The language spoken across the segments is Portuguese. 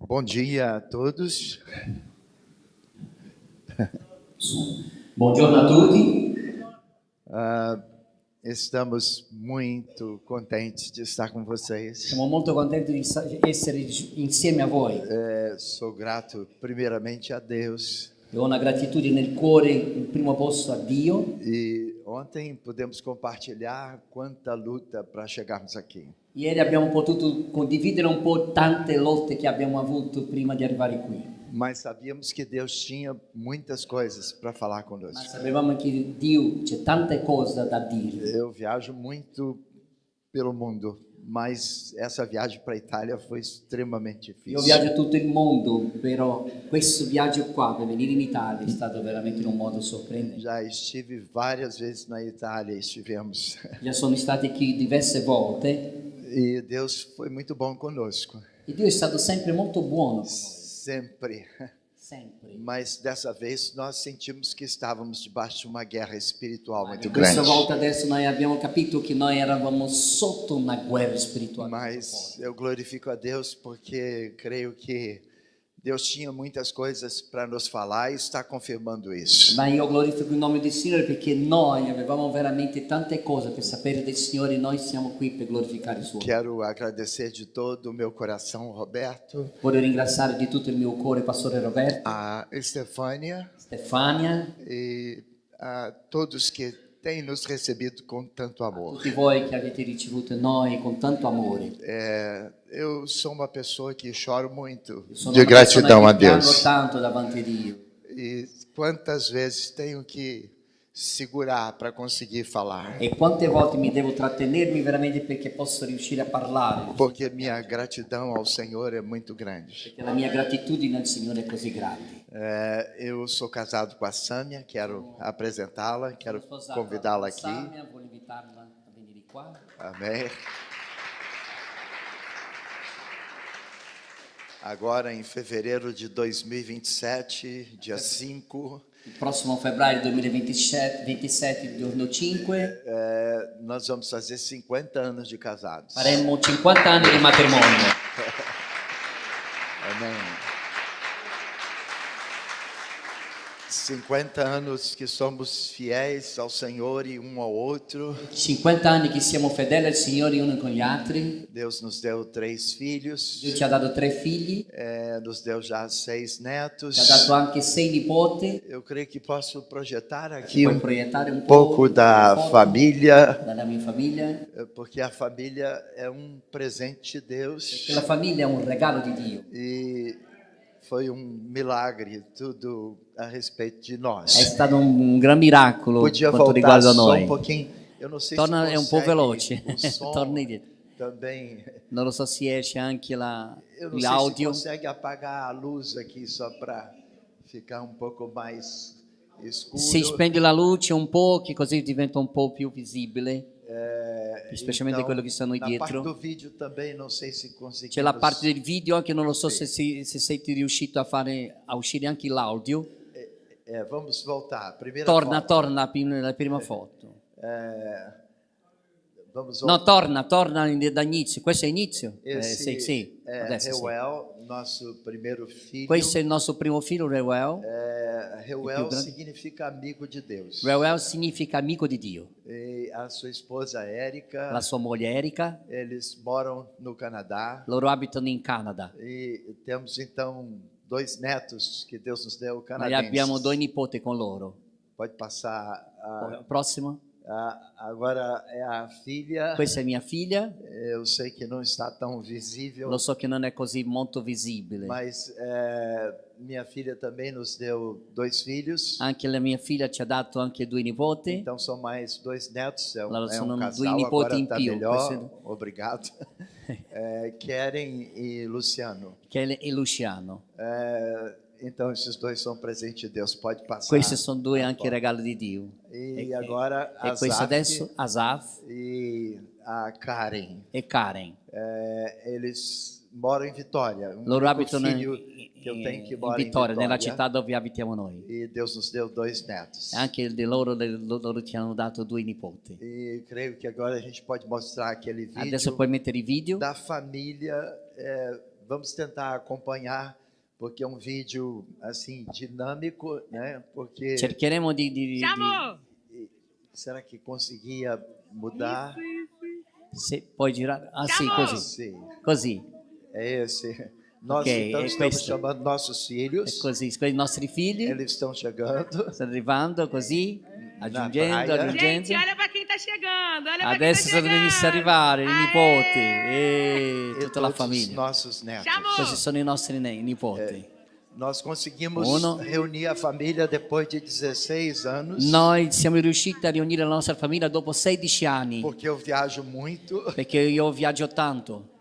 Bom dia a todos. Buongiorno a tutti, Estamos muito contentes de estar com vocês. siamo molto contenti di essere insieme a voi. Sou grato primeiramente a Deus. Ho una gratitudine nel cuore, in primo posto a Dio. E ontem pudemos compartilhar quanta luta para chegarmos aqui. Ieri abbiamo potuto condividere un po' tante lotte che abbiamo avuto prima di arrivare qui. Mas sabíamos que Deus tinha muitas coisas para falar Ma conosco. sapevamo che Dio c'è tante cose da dire. Eu viajo muito pelo mundo, mas essa viagem para a Itália foi extremamente Io difícil. viaggio tutto il mondo, però questo viaggio qua per venire in Italia è stato veramente in un modo sorprendente. Já estive várias vezes na Itália, estivemos. Già sono stati qui diverse volte E Deus foi muito bom conosco, e Dio è stato sempre molto buono con noi, sempre. sempre. Mas dessa vez nós sentimos que estávamos debaixo de uma guerra espiritual muito Questa grande. volta adesso noi abbiamo capito che noi eravamo sotto una guerra spirituale. Mas eu glorifico a Deus porque creio que Deus tinha muitas coisas para nos falar e está confirmando isso. Ma io glorifico il nome del Signore perché noi avevamo veramente tante cose per sapere del Signore e noi siamo qui per glorificare il suo nome. Quero agradecer de todo o meu coração, Roberto, Voglio ringraziare di tutto il mio cuore Pastore Roberto, a Estefânia Stefania, e a todos que têm nos recebido com tanto amor. tutti voi che avete ricevuto noi con tanto amore. Eu sou uma pessoa que choro muito Sono de una persona gratidão a che piango Deus. tanto davanti a Dio. E quantas vezes tenho que segurar para conseguir falar, E quante volte mi devo trattenermi veramente perché posso riuscire a parlare, porque minha gratidão ao Senhor é muito grande. perché la mia gratitudine al Signore è così grande. Eu sou casado com a Sâmia, quero apresentá-la, quero Sono sposato convidá-la con aqui. Samia, voglio invitarla a venire qua. Amém. Agora, em fevereiro de 2027, dia 5, Il prossimo febbraio 2027, giorno 5, nós vamos fazer 50 anos de casados. faremo 50 anni di matrimonio. Amém. 50 anos que somos fiéis ao Senhor e um ao outro. 50 anni che siamo fedeli al Signore uno con gli altri. Deus nos deu 3 filhos, Dio ci ha dato 3 figli, nos deu já 6 netos. ci ha dato anche 6 nipoti. Eu creio que posso projetar aqui Puoi um proiettare un pouco po' da foto família, dalla mia famiglia, porque a família é um presente de Deus perché la famiglia è un regalo di Dio. e foi um milagre tudo a respeito de È nós. stato un gran miracolo Podia quanto voltar riguarda só noi. pouquinho. Eu não sei Torna, se è un po' consegue veloce. o som Torna indietro. também. Non lo so se esce anche Eu não sei se l'audio. consegue apagar a luz aqui só para ficar um pouco mais escuro. Si spegne la luce un po', che così diventa un po' più visibile, specialmente quello che stanno na parte dietro. do vídeo também, não sei se conseguimos. C'è la parte del video, anche non lo so se sei riuscito a uscire anche l'audio. Vamos voltar. Primeira Torna foto. la prima foto. Vamos No, voltar. torna da inizio. Questo è inizio? Esse Sì, é adesso sì. Reuel, nosso primeiro filho. Questo è il nostro primo figlio, Reuel. Reuel grande. significa amigo de Deus. Reuel significa amico di Dio. E a sua esposa Érica, La sua moglie Erika, eles moram no Canadá. loro abitano in Canada. E temos então 2 netos que Deus nos deu Noi canadenses. abbiamo 2 nipoti con loro. Pode passar. Prossimo. Agora é a filha. Questa è mia figlia. Eu sei que não está tão visível, Lo so che non è così molto visibile. mas minha filha também nos deu 2 filhos. Anche la mia figlia ci ha dato anche 2 nipoti. Então são mais 2 netos. É Allora, é sono casal, due nipoti agora in está più. melhor. Questo- Obrigado. Keren e Luciano. Che è Luciano. Então esses 2 são presente de Deus. Pode passar. Questi sono 2 anche regali di Dio. E agora E questo Asaf adesso Asaf e a Karen. e Karen. Eles moram em Vitória. Loro único abitano filho que eu tenho que in mora Vittoria, em nella Vitória. città dove abitiamo noi. E Deus nos deu 2 netos. Anche loro ci hanno dato 2 nipoti. E creio que agora a gente pode mostrar aquele vídeo Adesso puoi mettere i video da família vamos tentar acompanhar, porque é um vídeo assim dinâmico, né? Porque Cercheremo será que conseguia mudar? se puoi girare. Ah sì, così. Sim, Così. é esse. Nós Ok, então é estamos questo. chamando nossos È filhos. così, i nostri figli Eles estão chegando stanno arrivando così, aggiungendo, praia. aggiungendo. Gente, olha pra quem tá chegando. Olha pra Adesso quem tá sono inizi a chegando. arrivare i nipoti e tutta la todos os famiglia. nossos netos. Chamou. Questi sono i nostri nipoti. Nós conseguimos Uno. reunir a família depois de 16 anos, Noi siamo riusciti a riunire la nostra famiglia dopo 16 anni, porque eu viajo muito. perché io viaggio tanto.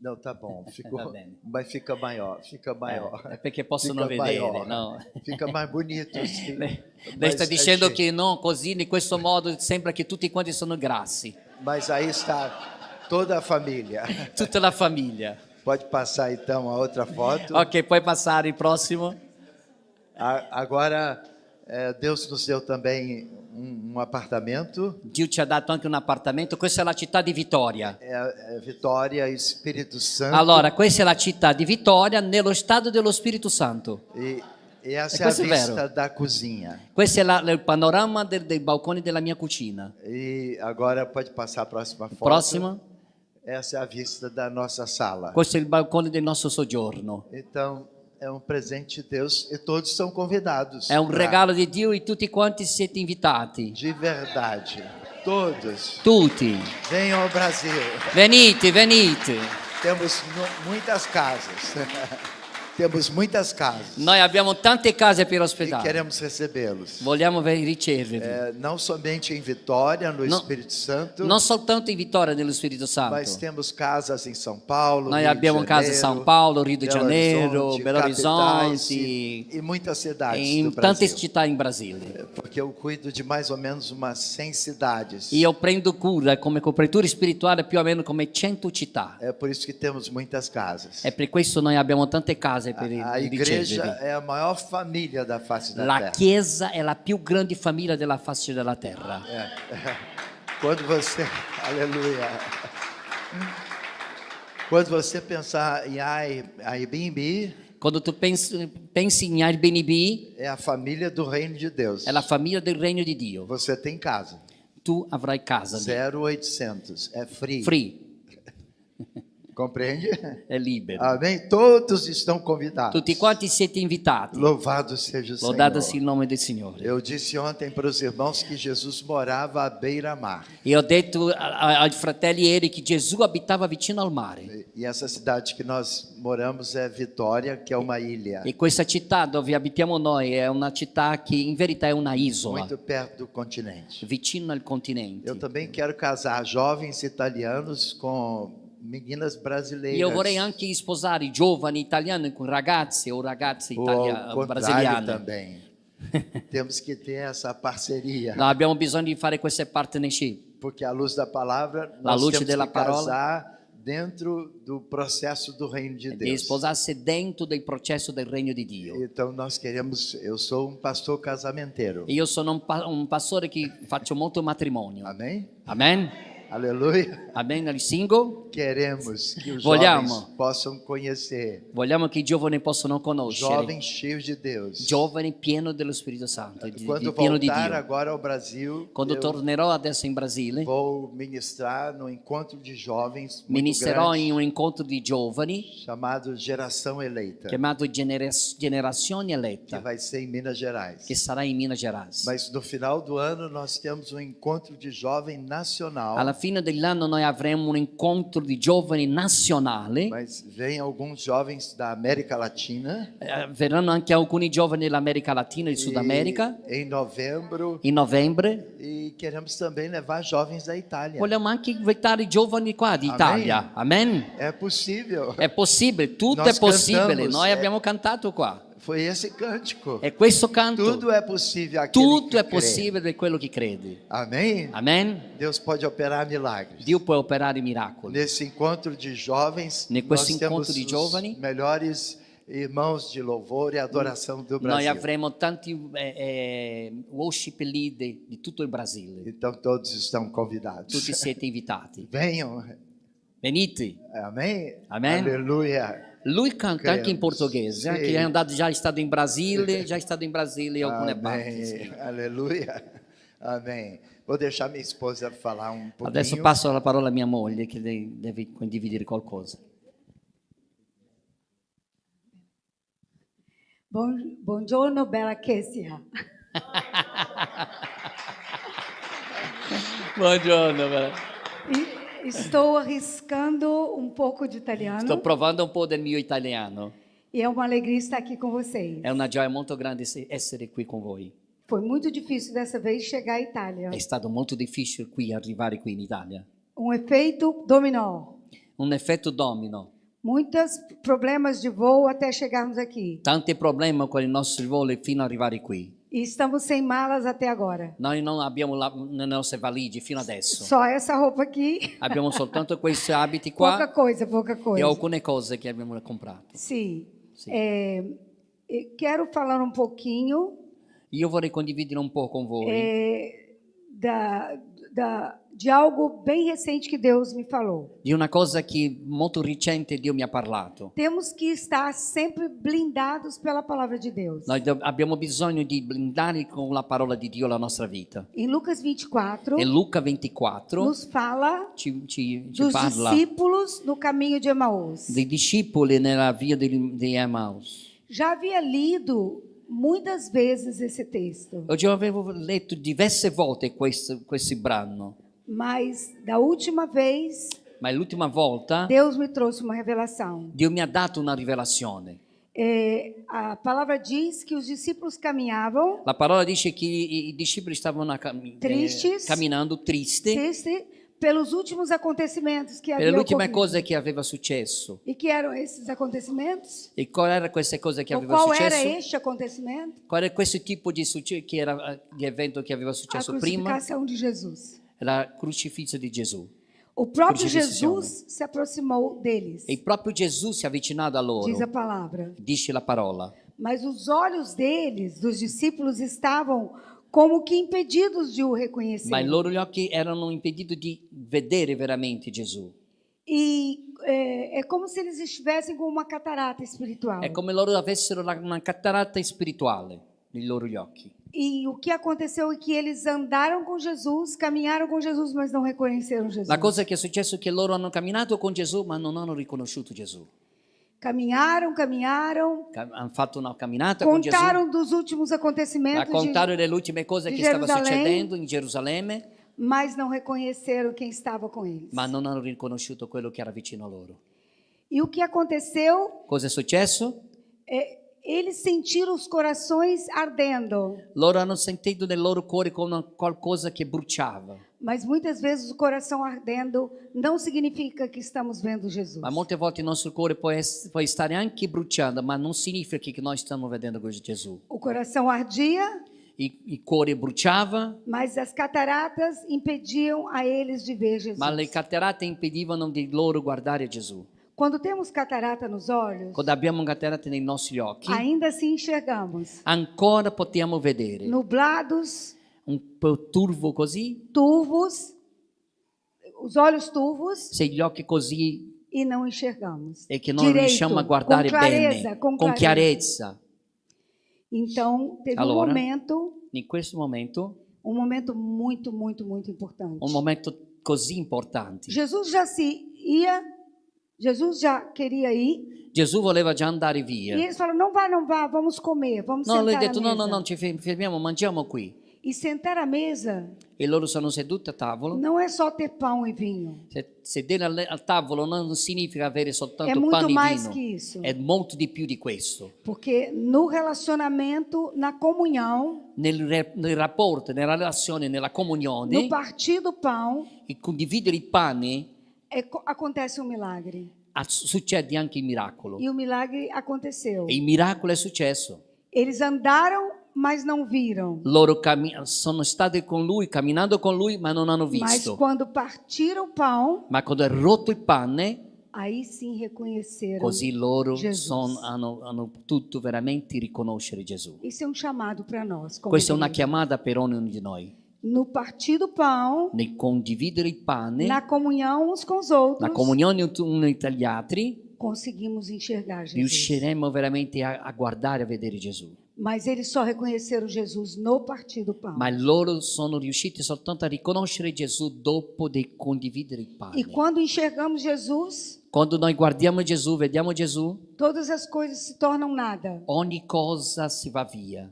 Não, tá bom, ficou, Tá bem. mas fica maior, fica maior. È perché possono Fica vedere, maior. no? Fica mais bonito. Assim. Lei sta Mas, dicendo gente, che no, così, in questo modo sembra che tutti quanti sono grassi. Mas aí está toda a família. Tutta la famiglia. Pode passar então a outra foto. Ok, puoi passare il prossimo. Agora, Deus nos deu também um apartamento. Dio ci ha dato anche un appartamento. Questa è la città di Vittoria. É Vitória, Espírito Santo. Allora, questa è la città di Vittoria nello stato dello Spirito Santo. E essa é a questo è vista vero. da cozinha. Questo è il panorama dei balconi della mia cucina. E agora pode passar a próxima foto. Prossima. Essa é a vista da nossa sala. Questo è il balcone del nostro soggiorno. Então, é um presente de Deus e todos são convidados. È un pra- regalo di Dio e tutti quanti siete invitati. De verdade. Todos. Tutti. Venham ao Brasil. Venite, venite. Temos muitas casas. Temos muitas casas. Noi abbiamo tante case per E ospitare. queremos recebê-los. Vogliamo ricevervi. Não somente em Vitória, no No- Espírito Santo, Non soltanto in Vittoria dello Spirito mas Santo. temos casas em São Paulo, Noi Rio de abbiamo case a Janeiro, São Paulo, Rio de Belo Janeiro, Horizonte, Belo capitais Horizonte, e muitas cidades e in do tante Brasil. città in Brasile. Porque eu cuido de mais ou menos umas 100 cidades. Io prendo cura come copertura spirituale più o meno come 100 città. É por isso que temos muitas casas. E per questo noi abbiamo tante case per A igreja ricevervi. é a maior família da face da La terra. Chiesa è la più grande famiglia della faccia della terra. Quando você, aleluia. Quando você pensar em Airbnb, Quando tu pensi in Airbnb, é a família do reino de Deus. è la famiglia del regno di Dio. Você tem casa. Tu avrai casa lì. 0800, é free. Free, Compreende? è libero. Amém? Todos estão convidados. Tutti quanti siete invitati. Louvado seja o Lodato sia Senhor. il nome del Signore. Eu disse ontem para os irmãos que Jesus morava à beira-mar. E ho detto ai fratelli ieri che Gesù abitava vicino al mare. E essa cidade que nós moramos é Vitória, que é uma ilha. E questa città dove abitiamo noi è una città che in verità è una isola, Muito perto do continente. vicino al continente. Eu também quero casar jovens italianos com meninas brasileiras. Io vorrei anche sposare giovani italiani con ragazze o ragazze Ou ao contrário brasiliane. também. Temos que ter essa parceria. No, abbiamo bisogno di fare queste partnership. Porque à luz da palavra, La nós luce temos della que parola. casar dentro do processo do reino de Di Deus. sposarsi dentro del processo del regno di Dio. Então nós queremos, eu sou um pastor casamenteiro. E io sono un pastore che faccio molto matrimonio. Amém? Amen? Aleluia. Amen? Al single? Queremos que os Vogliamo. jovens possam conhecer. Vogliamo che i giovani possano conoscere. Jovens cheios de Deus. Giovani pieno dello Spirito Santo, Quando pieno di voltar Dio. agora ao Brasil, Quando eu tornerò adesso in Brasile, vou ministrar no encontro de jovens muito ministrerò grande, in un incontro di giovani chamado Geração Eleita, chiamato Generazione que Eletta, vai ser em Minas Gerais. che sarà in Minas Gerais. Mas no final do ano nós temos um encontro de jovem nacional. Alla fine dell'anno noi avremo un incontro di giovani nazionale. Mas vem alguns jovens da América Latina. Verranno anche alcuni giovani dell'America Latina e del Sud America Em novembro. in novembre. E queremos também levar jovens da Itália. Vogliamo anche invitare i giovani qua di Amen. Italia. Amen? É possível. È possibile, tutto Nós è possibile. cantamos, Noi abbiamo cantato qua. Foi esse cântico. È questo canto. Tudo é possível aquele Tutto que è crê. possibile per quello che crede. Amém? Amen? Deus pode operar milagres. Dio può operare miracoli. Nesse encontro de jovens, Questo nós incontro temos di os giovani. melhores irmãos de louvor e adoração do Noi Brasil. avremo tanti worship leader di tutto il Brasile. Então todos estão convidados. Tutti siete invitati. Venham. Venite. Amém? Amém? Aleluia. Lui canta anche in Cremos. portoghese, Sì. che è andato, già stato in Brasile, già è stato in Brasile in alcune parti. Amém. Sì. Aleluia. Amém. Vou deixar minha esposa falar um pouquinho. Adesso passo la parola a mia moglie che deve condividere qualcosa. Buongiorno, bella Kessia. Buongiorno. Estou arriscando um pouco de italiano Sto provando un po' del mio italiano. e é uma alegria estar aqui com vocês. È una gioia molto grande essere qui con voi. Foi muito difícil dessa vez chegar à Itália. È stato molto difficile arrivare qui in Italia. Efeito dominó. Un effetto domino. Muitos problemas de voo até chegarmos aqui. Tanti problemi con i nostri voli fino ad arrivare qui. E estamos sem malas até agora. Noi non abbiamo le nostre valigie fino adesso. Só essa roupa aqui. Abbiamo soltanto questi abiti qua Pouca e coisa. alcune cose che abbiamo comprato. Sim. Sì. Quero falar um pouquinho Io vorrei condividere un po' con voi de algo bem recente que Deus me falou. di una cosa che molto recente Dio mi ha parlato. Temos que estar sempre blindados pela palavra de Deus. Noi abbiamo bisogno di blindare con la parola di Dio la nostra vita. Em Lucas 24, E Luca 24 nos fala ci dos parla discípulos no caminho de Emaús. dei discepoli nella via di Emmaus. Já havia lido muitas vezes esse texto, Oggi avevo letto diverse volte questo brano, mas da última vez ma l'ultima volta Deus me trouxe uma revelação. Dio mi ha dato una rivelazione. A palavra diz que os discípulos caminhavam La parola dice che i discepoli stavano Tristes. camminando tristi pelos últimos acontecimentos que per haviam le ultime ocorrido. cose che aveva successo. E que eram esses acontecimentos? E quali erano queste cose che Ou aveva qual era successo? este acontecimento? Qual era questo tipo di evento che aveva A successo prima? crucificação de Jesus. La crocifisso di Gesù. O próprio Crucifixione. Jesus se aproximou deles, E proprio Gesù si è avvicinato a loro, diz a palavra. dice la parola. Mas os olhos deles, dos discípulos, estavam como que impedidos de o reconhecer. Ma i loro occhi erano impediti di vedere veramente Gesù. É como se eles estivessem com uma catarata espiritual. È come loro avessero una cataratta spirituale nei loro occhi. E o que aconteceu é que eles andaram com Jesus, caminharam com Jesus, mas não reconheceram Jesus. La cosa che è successo è che loro hanno camminato con Gesù, ma non hanno riconosciuto Gesù. Caminharam, Hanno fatto una camminata con Gesù, contaram dos últimos acontecimentos, raccontarono le ultime cose di che stava Gerusalemme. succedendo in Gerusalemme, mas não reconheceram quem estava com eles. ma non hanno riconosciuto quello che era vicino a loro. E o que aconteceu? Cosa è successo? Eles sentiram os corações ardendo, Loro hanno sentito nel loro cuore come qualcosa che bruciava. mas muitas vezes o coração ardendo não significa que estamos vendo Jesus. Ma molte volte il nostro cuore può stare anche bruciando, ma non significa che noi stiamo vedendo Gesù. O coração ardia, Il cuore bruciava, mas as cataratas impediam a eles de ver Jesus. ma le catarate impedivano di loro guardare Gesù. Quando temos catarata nos olhos, Quando abbiamo catarate nei nostri occhi, ainda assim enxergamos. ancora possiamo vedere Nublados, un po' turvo così, turvos, os olhos turvos, se gli occhi così e não enxergamos. e che non Direito, riusciamo a guardare com clareza, bene, com con clareza. chiarezza. Então, teve Allora, um In questo momento, momento muito, muito, muito importante. un momento così importante. Jesus já queria ir, Gesù voleva già andare e via. eles falaram, não vá, vamos comer, vamos No, lui ha sentar detto à no, mesa. ci fermiamo, mangiamo qui. E sentar à mesa E loro sono seduti a tavolo. não é só ter pão e vinho. Sedere al tavolo non significa avere É soltanto muito pane e mais vino. que isso. È molto di più di questo. Porque no relacionamento, na comunhão, Nel rapporto, nella relazione, nella comunione, no partir do pão, e condividere il pane, acontece um milagre. succede anche il miracolo. E o milagre aconteceu. E il miracolo è successo. Eles andaram, mas não viram. Loro sono stati con lui, camminando con lui, ma non hanno Mas visto. quando partiram o pão, Ma quando è rotto il pane, aí sim reconheceram. così loro Jesus. hanno potuto veramente riconoscere Gesù. Isso é um chamado para nós. Como Questa è una igreja. chiamata per ognuno di noi. no partir do pão, nel condividere il pane, na comunhão uns com os outros, la comunione uno tra gli altri, conseguimos enxergar Jesus. riusciremo veramente a guardare, a vedere Gesù. Mas eles só reconheceram Jesus no partir do pão. Ma loro sono riusciti soltanto a riconoscere Gesù dopo di condividere il pane. E quando enxergamos Jesus, Quando noi guardiamo Gesù, vediamo Gesù, todas as coisas se tornam nada. ogni cosa si va via.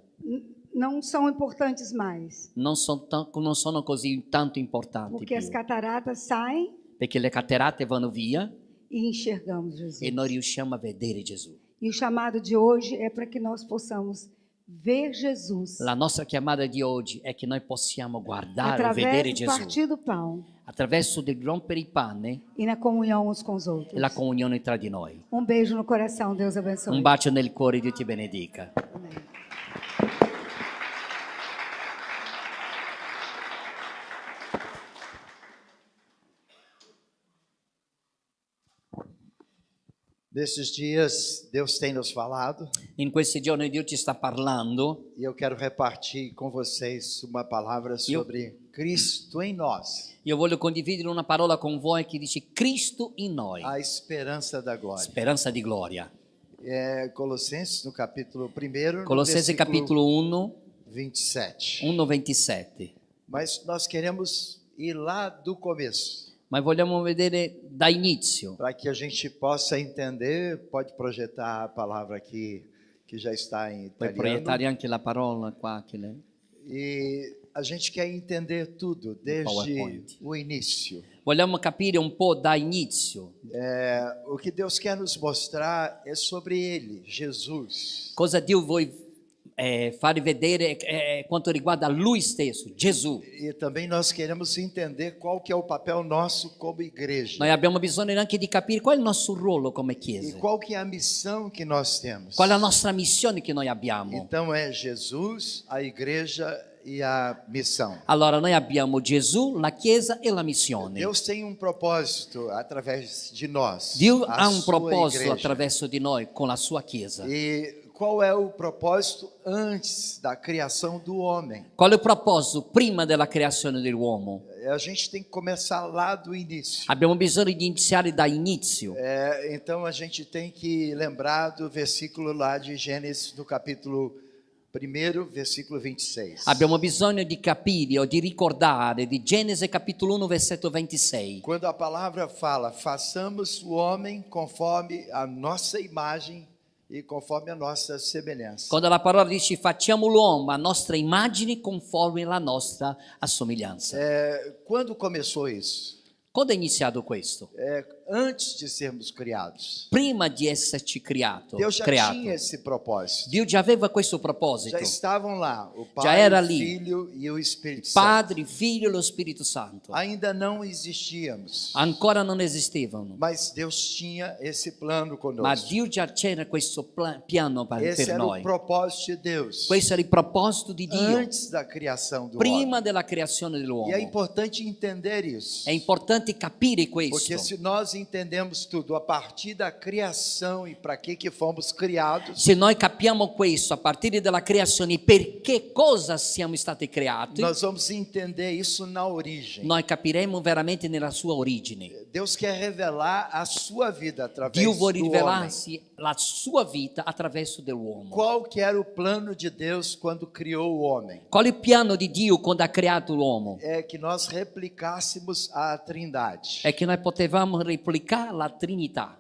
Não são importantes mais. Non sono così tanto importanti Porque as più, cataratas saem perché le catarate vanno via e enxergamos Jesus. e noi riusciamo a vedere Gesù. E o chamado de hoje é para que nós possamos ver Jesus La nostra chiamata di oggi è che noi possiamo guardare e através vedere do Gesù partir do pão attraverso del rompere il pane e na comunhão uns com os e outros. la comunione tra di noi. Beijo no coração, Deus abençoe. Un bacio nel cuore, Dio ti benedica. Amém. Nesses dias, Deus tem nos falado In questi giorni Dio ci sta parlando e eu quero repartir com vocês uma palavra sobre Cristo em nós, Io voglio condividere una parola con voi che dice Cristo in noi, a esperança da glória. speranza di gloria. Colossenses, no capítulo 1, no Colossesi versículo capitolo 1, 27. 1:27. Mas nós queremos ir lá do começo, Ma vogliamo vedere da inizio, para que a gente possa entender. Pode projetar a palavra aqui, que já está em puoi italiano. proiettare anche la parola qua. E a gente quer entender tudo, desde PowerPoint. o início. Vogliamo capire un po' da inizio O que Deus quer nos mostrar é sobre Ele, Jesus. cosa Dio vuole fare vedere quanto riguarda Lui stesso, Gesù. E também nós queremos entender qual que é o papel nosso como igreja. Noi abbiamo bisogno anche di capire qual è il nostro ruolo come E Chiesa, qual que é a missão que nós temos. qual è la nostra missione che noi abbiamo. Então é Jesus, a igreja e a missão. Allora noi abbiamo Gesù, la Chiesa e la missione. Deus tem um propósito através de nós. Dio a ha un sua proposito igreja. attraverso di noi con la sua Chiesa. E qual é o propósito antes da criação do homem? Qual è il proposito prima della creazione dell'uomo? A gente tem que começar lá do início. Abbiamo bisogno di iniziare da inizio. Então a gente tem que lembrar do versículo lá de Gênesis, no capítulo 1, versículo 26. Abbiamo bisogno di capire o di ricordare di Genesi capitolo 1 versetto 26. Quando a palavra fala, façamos o homem conforme a nossa imagem e conforme a nossa semelhança. Quando la parola dice facciamo l'uomo a nostra immagine conforme la nostra assomiglianza. Quando começou isso? Quando è iniziato questo? Antes de sermos criados. Prima di esserci Deus já creato. tinha esse propósito. Dio già aveva questo proposito. Já estavam lá, o Já Pai, era o ali. Filho e o Espírito Santo. Padre, Figlio e lo Spirito Santo. Ainda não existíamos, Ancora non esistevano. mas Deus tinha esse plano Ma conosco. Dio già c'era questo piano Esse per era o noi. propósito de Deus. Questo era il proposito di Dio Antes da criação do prima homem. della creazione E é dell'uomo. importante entender isso. È importante capire Porque questo. se nós entendemos tudo a partir da criação e para que fomos criados, Se noi capiamo questo a partire dalla creazione, perché cosa siamo stati creati, nós vamos entender isso na origem. noi capiremo veramente nella sua origine. Deus quer revelar a sua vida através Dio vuole do homem. rivelarsi la sua vita attraverso dell'uomo. Qual que era o plano de Deus quando criou o homem? Qual è il piano di Dio quando ha creato l'uomo? É que nós replicássemos a Trindade. È che noi potevamo replicare la Trinità.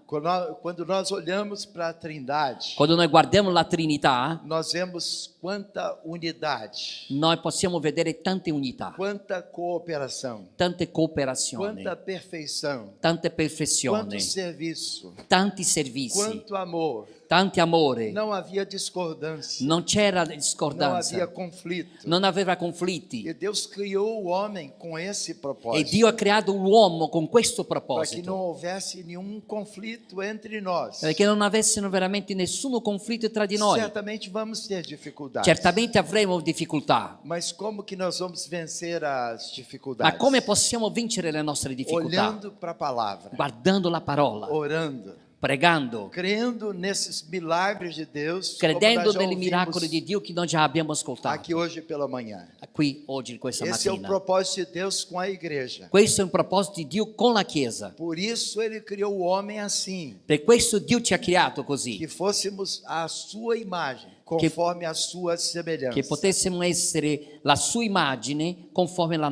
Quando nós olhamos para a Trindade, Quando noi guardiamo la Trinità, nós vemos quanta unidade, noi possiamo vedere tante unità, quanta cooperação, tante cooperazioni, quanta perfeição, tante quanto perfezioni, serviço, tanti servizi, quanto amor. tanti amore. Não havia discordância, Non c'era não havia discordanza, conflito. non aveva E conflitti. Deus criou o homem com esse E propósito, Dio ha creato l'uomo con questo para que proposito, não houvesse nenhum conflito entre nós. perché non avessero veramente nessuno conflitto tra di noi. Certamente vamos ter dificuldades. Certamente avremo difficoltà, Mas como que nós vamos vencer as ma dificuldades? come possiamo vincere le nostre difficoltà? Olhando para a palavra, Guardando la parola, orando, pregando, crendo nesses milagres de Deus, credendo como nós já nei miracoli ouvimos di Dio che noi già abbiamo ascoltato aqui hoje pela manhã. qui oggi, questa Esse é o mattina. propósito de Deus com a igreja. Questo è un proposito di Dio con la Chiesa. Por isso ele criou o homem assim, Per questo Dio ci ha creato così, que fôssemos a sua imagem, conforme a sua semelhança. che potessimo essere la sua immagine conforme la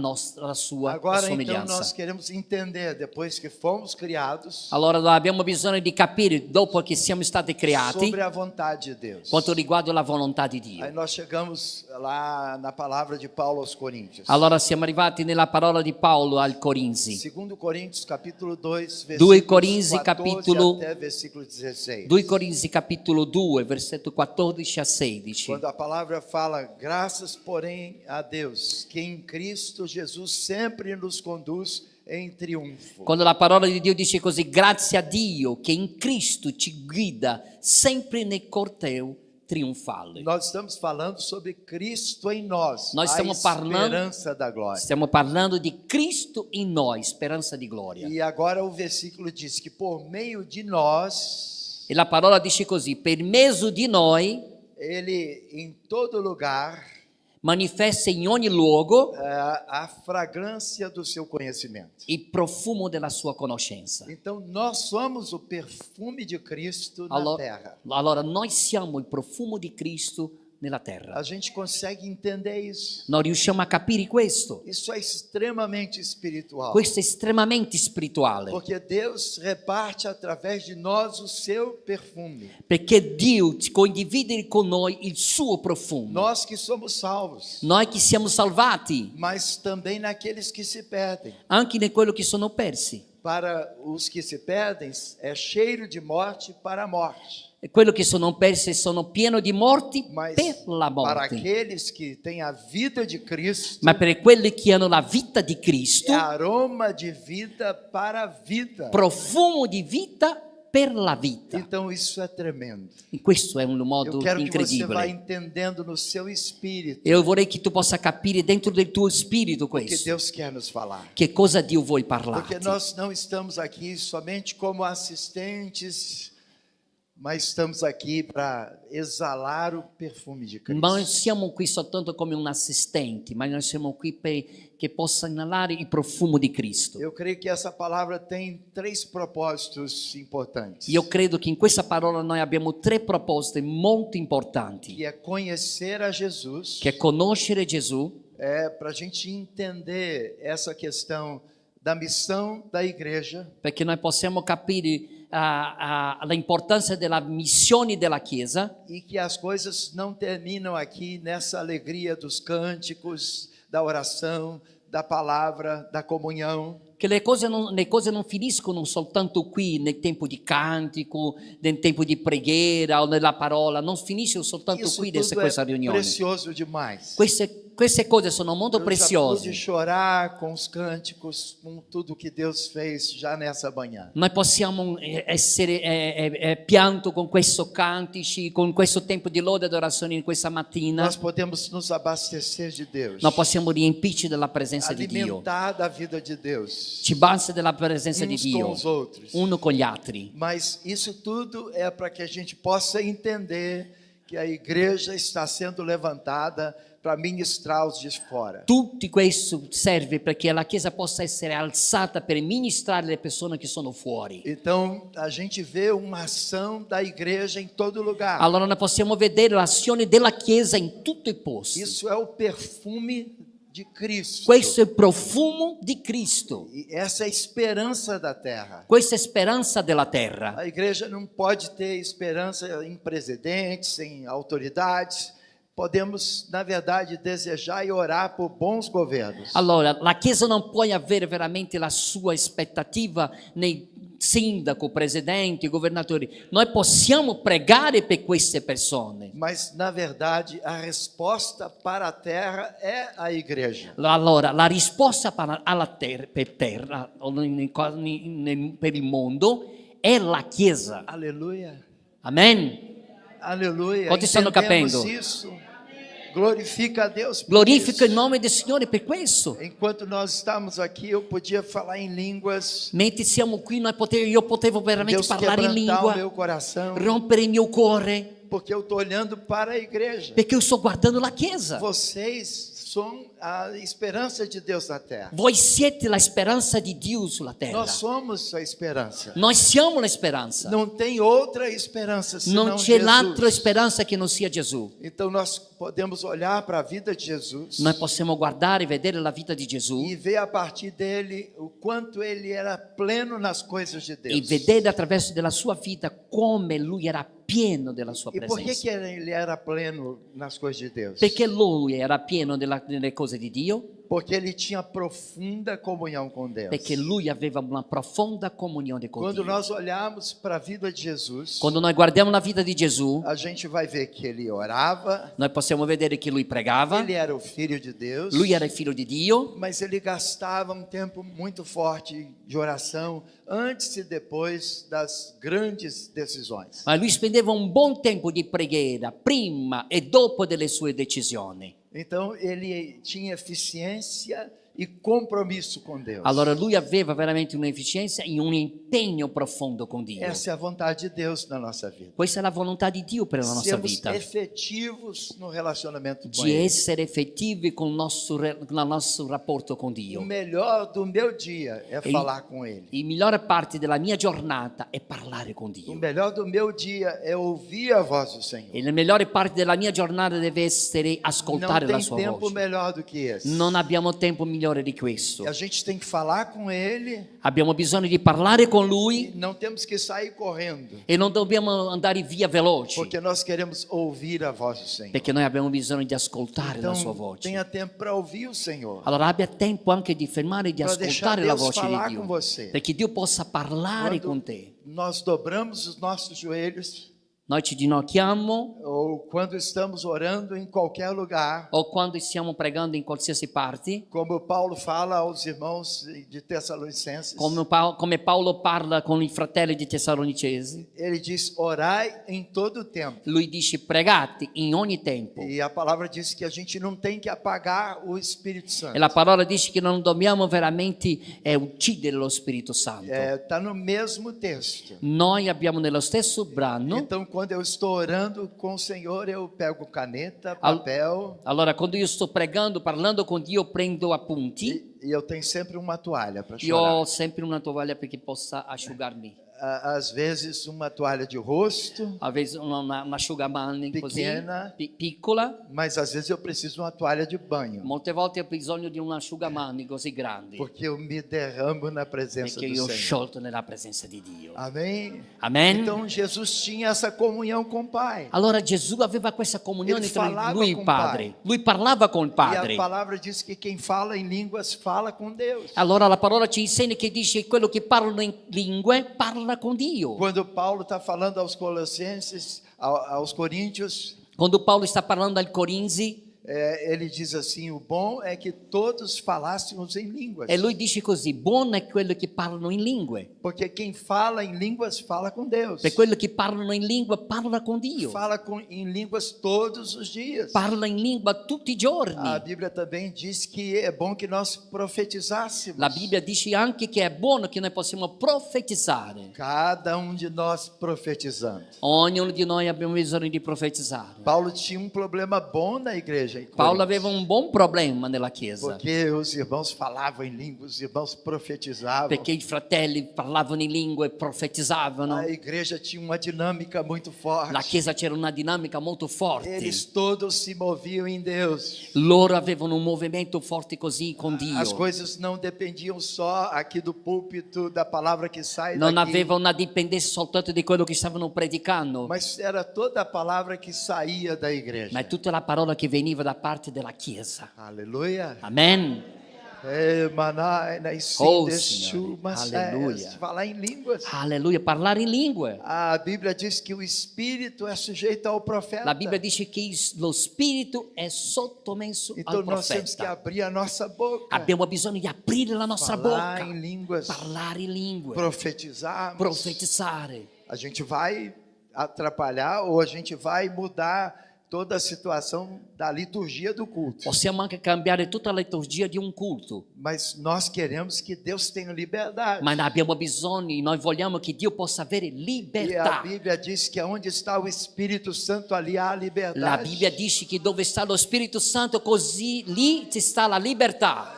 sua Agora então somiglianza. nós queremos entender, depois que fomos criados, Allora abbiamo bisogno di capire, dopo che siamo stati creati, sobre a vontade de Deus. quanto riguarda la volontà di Aí Dio. nós chegamos lá na palavra de Paulo aos Coríntios. Allora siamo arrivati nella parola di Paolo al Corinzi. 2 Coríntios capítulo 2, 2 versículos Corinzi, 14 capítulo- até versículo 16. 2 Corinzi capitolo 2, versetto 14 a 16. Quando a palavra fala, graças porém a Deus, que em Cristo Jesus sempre nos conduz em triunfo. Quando la parola di Dio dice così, grazie a Dio che in Cristo ci guida sempre nel corteo trionfale. Nós estamos falando sobre Cristo em nós, Nós a estamos parlando- esperança da glória. Stiamo parlando di Cristo in noi, speranza di gloria. E agora o versículo diz que por meio de nós, E la parola dice così, per mezzo di noi ele em todo lugar manifesta in ogni luogo a fragrância do seu conhecimento. il profumo della sua conoscenza. Então nós somos o perfume de Cristo na terra. Allora noi siamo il profumo di Cristo nella terra. A gente consegue entender isso. Noi riusciamo a capire questo. Isso é extremamente espiritual. Questo è estremamente spirituale, Porque Deus reparte através de nós o seu perfume. perché Dio condivide con noi il suo profumo. Nós que somos salvos, Noi che siamo salvati, mas também naqueles que se perdem. anche in quello che sono persi. Para os que se perdem, é cheiro de morte para a morte. E quello che sono persi sono pieno di morti Mas per la para morte. aqueles que têm a vida de Cristo, Ma per quelli che hanno la vita di é Cristo, aroma de vida para a vida. profumo di vita per la vita. Então isso é tremendo. E questo è un Eu modo quero que você vá incredibile. entendendo no seu espírito E io vorrei che tu possa capire dentro del tuo spirito o que questo. Deus quer nos falar. Che cosa Dio vuole Porque parlarti. nós não estamos aqui somente como assistentes, mas estamos aqui para exalar o perfume de Cristo. Ma non siamo qui soltanto come un assistente, ma noi siamo qui che possa inalare il profumo di Cristo. Eu creio que essa palavra tem 3 propósitos importantes. Io credo che in questa parola noi abbiamo 3 proposte molto importanti, Que é conhecer a Jesus, che è conoscere Gesù, para a gente entender essa questão da missão da igreja, perché noi possiamo capire l'importanza della missione della Chiesa, e que as coisas não terminam aqui nessa alegria dos cânticos, da oração, da palavra, da comunhão. che le cose non finiscono soltanto qui nel tempo di cantico, nel tempo di preghiera o nella parola, non finisce soltanto Isso qui nessa tudo questa é riunione. precioso demais. Queste cose sono molto Eu já pude preziose. chorar com os cânticos, com tudo que Deus fez já nessa manhã. Noi possiamo essere pianto con questo cantici, con questo tempo di lode ed adorazione in questa mattina. Nós podemos nos abastecer de Deus, Noi possiamo riempirci della presenza di Dio. alimentar da vida de Deus, Ci basta della presenza di uns com Dio, os outros. uno con gli altri. Mas isso tudo é para que a gente possa entender que a igreja está sendo levantada para ministrar os de fora. Tutto questo serve perché la Chiesa possa essere alzata per ministrare le persone che sono fuori. Então, a gente vê uma ação da igreja em todo lugar. Allora noi possiamo vedere l'azione della Chiesa in tutti i posti. Isso é o perfume de Cristo. Questo è il profumo di Cristo. E essa é a esperança da terra. Questa è speranza della terra. A igreja não pode ter esperança em presidentes, em autoridades. Podemos, na verdade, desejar e orar por bons governos. Allora, la Chiesa non può avere veramente la sua aspettativa nei sindaco, presidenti, governatori. Noi possiamo pregare per queste persone. Mas, na verdade, a resposta para a terra é a igreja. Allora, la risposta alla terra, per il mondo è la Chiesa. Aleluia. Amen? Aleluia. Quantos stanno Entendemos capendo? isso? Glorifica a Deus por Glorifica il isso. nome del Signore per questo. Enquanto nós estamos aqui, eu podia falar em línguas. Mentre siamo qui, io potevo veramente Deus parlare in quebrantar o lingua, meu coração, rompere il mio cuore, porque eu estou olhando para a igreja. perché io sto guardando la Chiesa. Vocês são a esperança de Deus na terra. Voi siete la speranza di Dio sulla terra. Nós somos a esperança. Noi siamo la speranza. Não tem outra esperança senão Non c'è l'altra Jesus. speranza che non sia Gesù. Então nós podemos olhar para a vida de Jesus Noi possiamo guardare e vedere la vita di Gesù e ver a partir dele o quanto ele era pleno nas coisas de e Deus. vedere attraverso della sua vita come lui era pieno della sua E por que presenza. ele era pleno nas coisas de Deus? Perché lui era pieno delle cose di Dio? Porque ele tinha profunda comunhão com Deus. Perché lui aveva una profonda comunione con Quando Dio. nós olharmos para a vida de Jesus, Quando noi guardiamo la vita di Gesù, a gente vai ver que ele orava, noi possiamo vedere che lui pregava, ele era o filho de Deus, lui era il figlio di Dio, mas ele gastava um tempo muito forte de oração antes e depois das grandes decisões. ma lui spendeva un buon tempo di preghiera prima e dopo delle sue decisioni. Então ele tinha eficiência e compromisso com Deus. Allora lui aveva veramente un'efficienza e un impegno profondo con Dio. Essa é a vontade de Deus na nossa vida. Questa è la volontà di Dio per la nostra Sermos vita, efetivos no relacionamento com di Ele. essere effettivi con il nostro rapporto con O Dio. melhor do meu dia é falar com Ele. La migliore parte della mia giornata è parlare con O Dio. melhor do meu dia é ouvir a voz do Senhor. E la migliore parte della mia giornata deve essere Não ascoltare la tem sua tempo voce. melhor do que esse. Non abbiamo tempo migliore di questo. E a gente tem que falar com Ele Abbiamo bisogno di parlare con e Lui não temos que sair correndo, e non dobbiamo andare via veloci, porque nós queremos ouvir a voz do Senhor. perché noi abbiamo bisogno di ascoltare la sua Então, voce. tenha tempo para ouvir o Senhor. Allora abbia tempo anche di fermare e di Para deixar ascoltare la Deus voce falar di com Dio, você. perché Dio possa parlare con te. Nós dobramos os nossos joelhos, Noi ci ginocchiamo ou quando estamos orando em qualquer lugar, o quando stiamo pregando in qualsiasi parte, como Paulo fala aos irmãos de Tessalonicenses, come Paolo parla con i fratelli di Tessalonicesi, ele diz: orai em todo o tempo. lui dice pregate in ogni tempo. E a palavra diz que a gente não tem que apagar o Espírito Santo. E la parola dice che non dobbiamo veramente uccidere lo Spirito Santo. Está no mesmo texto. Noi abbiamo nello stesso brano, Então, quando eu estou orando com o Senhor, eu pego caneta, papel allora quando io sto pregando, parlando con Dio, prendo appunti. e eu tenho sempre uma toalha para Io chorar. ho sempre una tovaglia perché possa asciugarmi. Às vezes uma toalha de rosto, A vezes un asciugamani così, Pequena. piccola. mas às vezes eu preciso de uma toalha de banho, Molte volte ho bisogno di un asciugamani così grande, porque eu me derramo na presença perché do io ho Senhor. sciolto nella presenza di Dio. Amém? Amen. Então Jesus tinha essa comunhão com o Pai. Allora Gesù aveva questa comunione Ele tra falava lui e il con Padre. Pai. Lui parlava con il E Padre. a palavra diz que quem fala em línguas fala com Deus. Allora la parola ci insegna che dice quello che parla in lingue parla con Dio. Quando Paulo está falando aos Colossenses, aos Coríntios, Quando Paolo sta parlando al Corinzi, ele diz assim: o bom é que todos falássemos em línguas. e lui dice così, buono è quello che parlano in lingue. Porque quem fala em línguas fala com Deus. Per quello che parlano in lingua parla con Dio. Fala em línguas todos os dias. Parla in lingua tutti i giorni. A Bíblia também diz que é bom que nós profetizássemos. La Bibbia dice anche che è buono che noi possiamo profetizzare. Cada de nós profetizando. Ognuno di noi abbiamo bisogno di profetizzare. Paulo tinha problema bom na igreja em Paolo Corinto, aveva un buon problema nella chiesa, porque os irmãos falavam em línguas, os irmãos profetizavam. perché i fratelli parlavano in lingue e profetizzavano. A igreja tinha uma dinâmica muito forte. La chiesa c'era una dinamica molto forte. Eles todos se moviam em Deus. Loro avevano un movimento forte così con Dio. As coisas não dependiam só aqui do púlpito, da palavra que sai Non daqui, aveva una dipendenza soltanto di quello che stavano predicando, mas era toda a palavra que saía da igreja. ma è tutta la parola che veniva da parte della chiesa. Aleluia. Amen. Oh, Signore. Aleluia. Falar em línguas. Alleluia, parlare in lingue. A Bíblia diz que o espírito é sujeito ao profeta. La Bibbia dice che lo spirito è sottomesso Então al nós temos que profeta. abrir a nossa boca. Abbiamo bisogno di aprire la nostra Falar bocca, em línguas. parlare in lingue, Profetizar. profetizzare. A gente vai atrapalhar ou a gente vai mudar toda a situação da liturgia do culto. Possiamo anche cambiare tutta la liturgia di un culto, Mas nós queremos que Deus tenha liberdade. ma ne abbiamo bisogno, noi vogliamo che Dio possa avere E a libertà. Bíblia diz que onde está o Espírito Santo, ali há a liberdade. La Bibbia dice che dove sta lo Spirito Santo, così lì ci sta la libertà.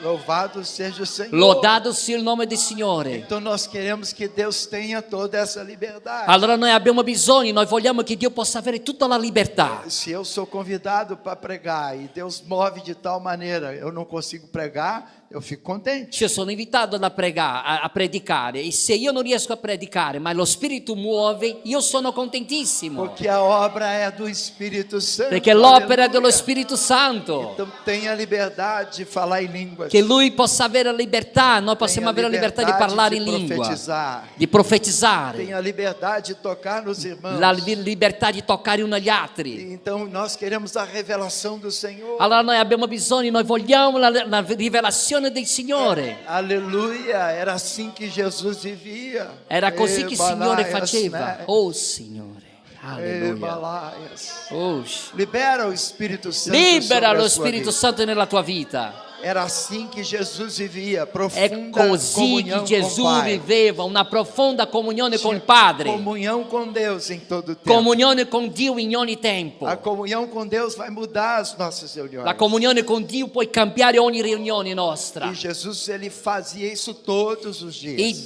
Louvado seja o Senhor. Lodato sia il nome del Signore. Então nós queremos que Deus tenha toda essa liberdade. Allora noi abbiamo bisogno, noi vogliamo che Dio possa avere tutta la libertà. Se eu sou convidado para pregar e Deus move de tal maneira, eu não consigo pregar, eu fico contente. Io sono invitato a predicare e se io non riesco a predicare, ma lo Spirito muove, io sono contentissimo. Porque a obra é do Espírito Santo. Perché l'opera è dello Aleluia. Spirito Santo. Então tenha liberdade de falar em línguas. Che Lui possa avere libertà, noi possiamo Tenha avere la libertà di parlare in lingua, profetizar. di profetizzare, Tenha liberdade de tocar nos irmãos. la libertà di toccare uno agli altri. Então nós queremos a revelação do Senhor. Allora noi abbiamo bisogno, noi vogliamo la rivelazione del Signore. Aleluia, era assim que Jesus vivia. Era così che il Signore Ebalaias, faceva. né? Oh Signore, alleluia. Ebalaias. Oh, Libera o Espírito Santo libera sobre lo a sua Spirito vida. Santo nella tua vita. Era assim que Jesus vivia, È profunda così comunhão che com o Gesù Pai. viveva una profonda comunione con il Tinha Padre, comunhão com Deus em todo o tempo. comunione con Dio in ogni tempo. A comunhão com Deus vai mudar as nossas reuniões. La comunione con Dio può cambiare ogni riunione nostra. E Jesus, ele fazia isso todos os E dias.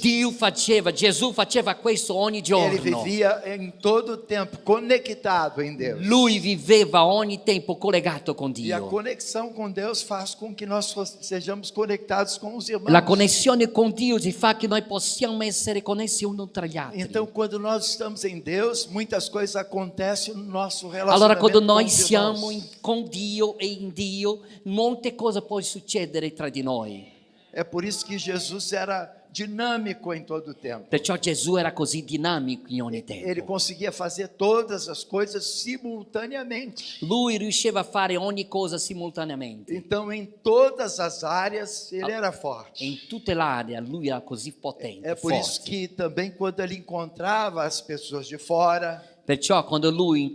Gesù faceva questo ogni Ele giorno. vivia em todo o tempo conectado em Deus. Lui viveva ogni tempo collegato con E a Dio. conexão com Deus faz com que nós sejamos conectados com os irmãos. La connessione con Dio ci fa che noi possiamo essere connessi uno tra gli altri. Então, quando nós estamos em Deus, muitas coisas acontecem no nosso Allora relacionamento quando com noi os siamo irmãos. con Dio e in Dio, molte cose possono succedere tra di noi. É por isso que Jesus era dinâmico em todo o tempo. Perciò Gesù era così dinamico in ogni Ele tempo. conseguia fazer todas as coisas simultaneamente. Lui riusciva a fare ogni cosa simultaneamente. Então, em todas as áreas, ele era forte. E in tutta l'area lui era così potente, É por isso forte. que também quando ele encontrava as pessoas de fora, Perciò quando lui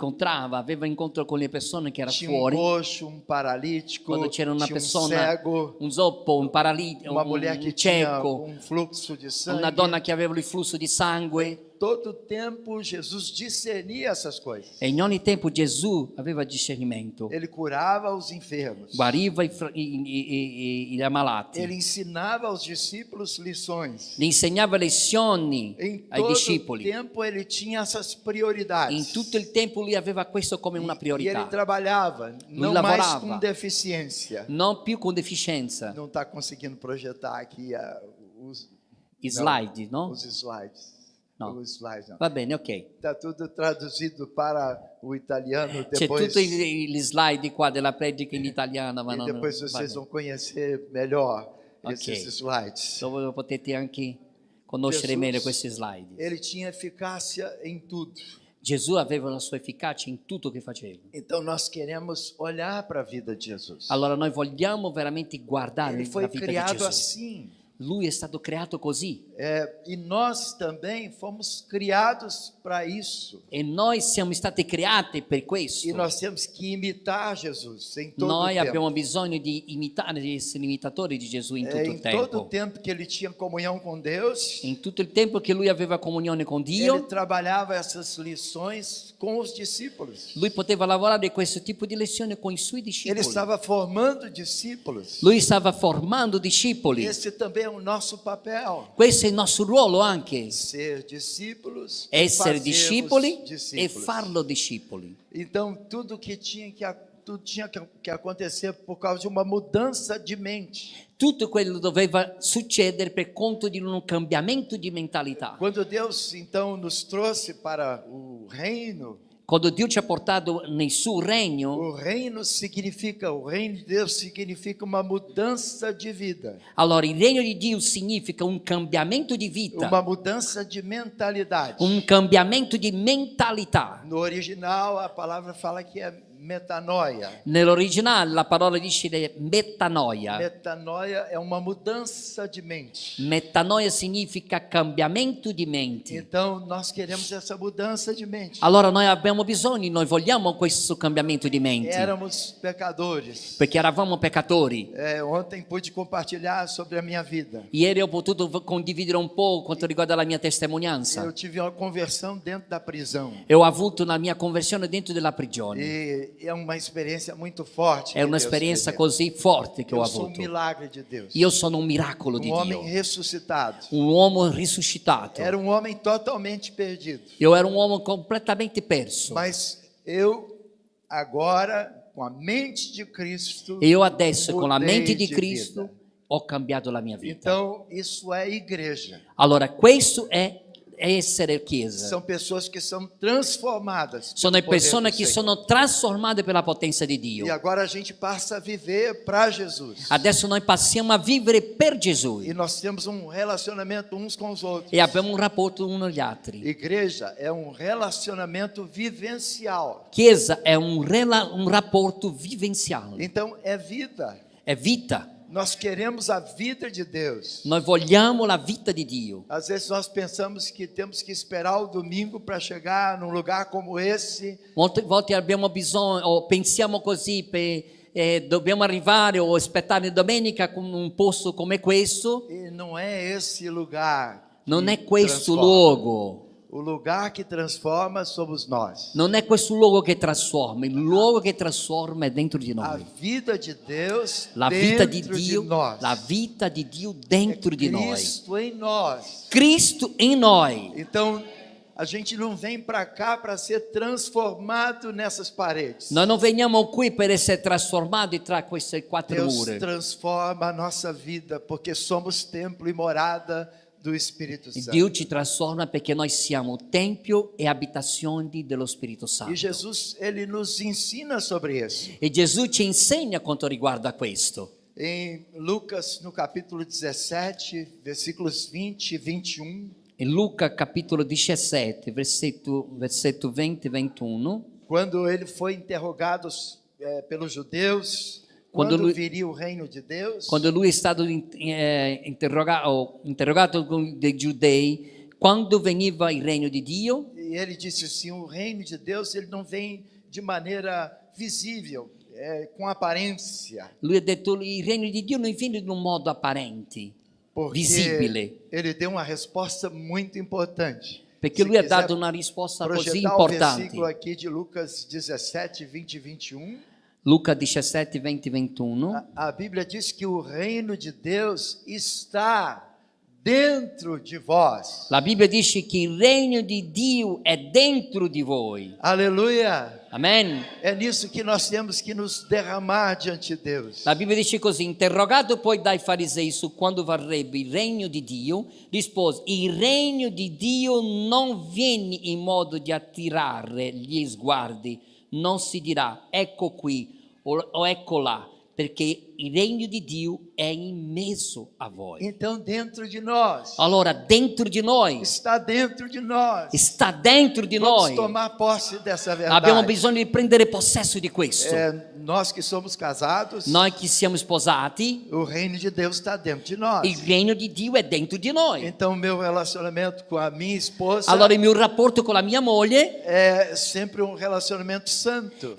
aveva incontro con le persone che erano tinha fuori, coxo, paralítico, quando c'era una tinha persona, cego, un zoppo, un paralitico, uma mulher que un tinha cieco, fluxo de sangue. una donna che aveva il flusso di sangue. Todo tempo Jesus discernia essas coisas. E in ogni tempo Gesù aveva discernimento, Ele curava os enfermos. guariva gli ammalati, Ele ensinava aos discípulos lições. gli insegnava lezioni Em ai todo discepoli. tempo ele tinha essas prioridades. In tutto il tempo lui aveva questo come una E ele priorità, trabalhava, não lavorava. mais com deficiência. non più con deficienza. Não está conseguindo projetar aqui os Slide, no? os slides. No. Os slides não. Va bene, ok. Está tudo traduzido para o italiano C'è depois. tutto gli slide qua della predica in italiano, ma E non, depois va vocês bene. vão conhecer melhor Ok. esses slides. Dove potete anche conoscere Jesus, meglio questi slide. Ele tinha eficácia em tudo. Gesù aveva la sua efficacia in tutto che faceva. Então nós queremos olhar para a vida de Jesus. Allora noi vogliamo veramente guardare Ele la foi vita di criado Gesù. assim. Lui è stato creato così E nós também fomos criados para isso. e noi siamo stati creati per E questo. nós temos que imitar Jesus em todo o Noi tempo. abbiamo bisogno di imitare, di essere imitatori di Gesù in tutto Em il todo o tempo. tempo que ele tinha comunhão com Deus, In tutto il tempo che lui aveva comunione con ele Dio, trabalhava essas lições com os discípulos. lui poteva lavorare questo tipo di lezione con i suoi Ele discepoli. estava formando discípulos. Lui stava formando discepoli. Esse também é o nosso papel. Questo è il nostro ruolo anche, Ser discípulos, essere fazermos discepoli e discípulos. farlo discepoli. Então, tudo tinha que acontecer por causa de uma mudança de mente. Tutto quello doveva succedere per conto di un cambiamento di mentalità. Quando Deus, então, nos trouxe para o reino Quando Dio ci ha portato nel suo regno, o reino de Deus significa uma mudança de vida, allora il regno di Dio significa un cambiamento di vita, uma mudança de mentalidade. un cambiamento di mentalità. No original, a palavra fala que é metanoia. Nell'originale la parola dice metanoia. Metanoia é uma mudança de mente. Metanoia significa cambiamento di mente. Então, nós queremos essa mudança de mente. Allora noi abbiamo bisogno, noi vogliamo questo cambiamento di mente, Éramos pecadores. perché eravamo peccatori. Ontem pude compartilhar sobre a minha vida. Ieri ho potuto condividere un po' quanto riguarda la mia testimonianza. Eu tive uma conversão dentro da prisão. E ho avuto una mia conversione dentro della prigione. E é uma experiência muito forte. È que un'esperienza Deus me deu. così forte che ho Eu sou avuto. milagre de Deus. Io sono un miracolo di Homem Dio, ressuscitado. un uomo risuscitato. Era homem totalmente perdido. Io ero un uomo completamente perso. Mas eu agora, com a mente de Cristo, E io adesso, con la mudei mente di de Cristo, vida. ho cambiato la mia vita. Então, isso é igreja. Allora, questo è essere chiesa. São pessoas que são transformadas. Sono pelo poder persone do che Senhor. sono trasformate per la potenza di Dio. E agora a gente passa a viver para Jesus. Adesso noi passiamo a vivere per Gesù E nós temos um relacionamento uns com os outros. e abbiamo un rapporto uno agli altri. Igreja é um relacionamento vivencial. Chiesa è un rapporto vivenziale, Então, é vida. è vita. Nós queremos a vida de Deus. Noi vogliamo la vita di Dio. Às vezes nós pensamos que temos que esperar o domingo para chegar num lugar como esse. Molte volte abbiamo bisogno, o pensiamo così, dobbiamo arrivare o aspettare domenica con un posto come questo. E não é esse lugar. Non que è questo transforma. luogo. O lugar que transforma somos nós. Non è questo luogo che trasforma, il luogo che trasforma è dentro di A noi. vida de Deus La vita di dentro Dio, de nós. la vita di Dio dentro di noi. Cristo em nós. Cristo in noi. Então, a gente não vem para cá para ser transformado nessas paredes. Noi non veniamo qui per essere trasformati tra queste quattro Deus mura. transforma a nossa vida porque somos templo e morada do Espírito E Santo. Dio ci trasforma perché noi siamo tempio e abitazioni dello Spirito Santo. E Jesus, ele nos ensina sobre isso. E Gesù ci insegna quanto riguarda questo. Em Lucas, no capítulo 17, versículos 20 e 21, In Luca capitolo 17, versetto 20 e 21, quando ele foi interrogado pelos judeus, Quando quando lui- viria o reino de Deus, quando lui è stato interrogato dai giudei, quando veniva il regno di Dio, e ele disse assim, o reino de Deus ele não vem de maneira visível, com aparência, lui ha detto il regno di Dio non viene in un modo apparente, porque visibile, ele deu uma resposta muito importante. perché Se lui ha quiser dato una risposta così projetar o versículo importante. aqui de Lucas 17, 20 e 21, Luca 17, 20 e 21. a Bíblia diz que o reino de Deus está dentro de vós. La Bibbia dice che il regno di Dio è dentro di voi. Aleluia! Amen. É nisso que nós temos que nos derramar diante de Deus. La Bibbia dice così: interrogato poi dai farisei su quando varrebbe il regno di Dio, rispose: il regno di Dio non viene in modo di attirare gli sguardi, non si dirà ecco qui o ecco là, perché il regno di Dio è in mezzo a voi. Então, dentro de nós, Allora dentro di noi, está dentro de nós. sta dentro di Vamos noi. tomar posse dessa verdade. Abbiamo bisogno di prendere possesso di questo. Nós que somos casados, Noi che siamo sposati, o reino de Deus está dentro de nós. il regno di Dio è dentro di noi. Então, meu relacionamento com a minha esposa Allora il mio rapporto con la mia moglie é sempre um relacionamento santo.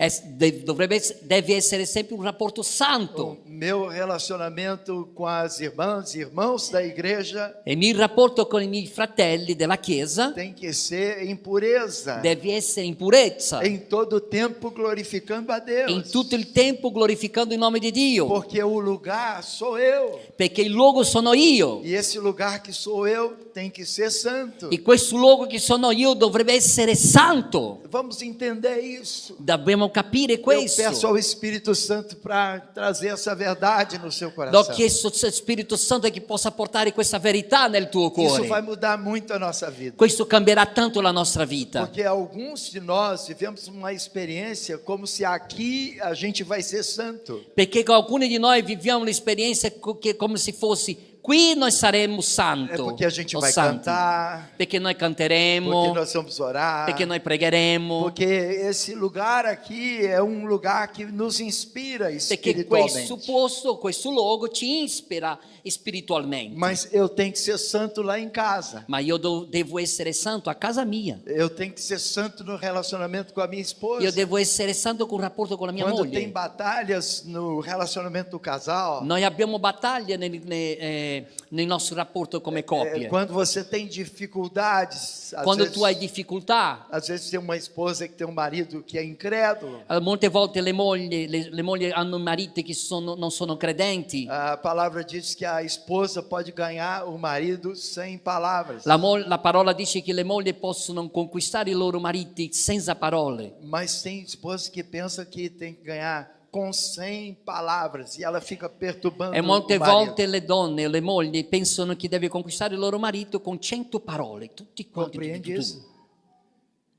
deve essere sempre un rapporto santo. O meu relacionamento com as irmãs e irmãos da igreja E il mio rapporto con i miei fratelli della Chiesa tem que ser em pureza, deve essere in purezza, em todo tempo glorificando a Deus. in tutto il tempo glorificando il nome di Dio, Porque o lugar sou eu. perché il luogo sono io. E esse lugar que sou eu tem que ser santo. E questo luogo che sono io dovrebbe essere santo. Vamos entender isso. Dobbiamo capire Eu peço questo. ao Espírito Santo para trazer essa verdade no seu L'ho coração. chiesto al Spirito Santo che possa portare questa verità nel tuo Isso vai cuore. mudar muito a nossa vida. Questo cambierà tanto la nostra vita. Porque alguns de nós vivemos uma experiência como se aqui a gente vai ser santo. Perché con alcuni di noi viviamo l'esperienza che come se fosse qui noi saremo é santo, porque a gente o vai santi, cantar, perché noi porque canteremo, nós vamos orar, perché noi pregheremo, porque esse lugar aqui é um lugar que nos inspira perché questo espiritualmente. posto, questo luogo ci ispira spiritualmente. Mas eu tenho que ser santo lá em casa. Ma io devo essere santo a casa mia. Eu tenho que ser santo no relacionamento com a minha esposa. Io devo essere santo con il rapporto con la mia Quando tem moglie. batalhas no relacionamento do casal, Noi abbiamo battaglie nel nostro rapporto come coppie. quando você tem dificuldades, Quando tu hai difficoltà, às vezes tem uma esposa que tem um marido que é incrédulo. molte volte le mogli hanno mariti che non sono credenti. A palavra diz que a esposa pode ganhar o marido sem palavras. La parola dice che le mogli possono conquistare i loro mariti senza parole. Mas tem esposa que pensa que tem que ganhar com 100 palavras e ela fica perturbando E molte o marido. volte le donne, le mogli pensano che deve conquistare il loro marito con 100 parole, tutti quanti. Compreende isso?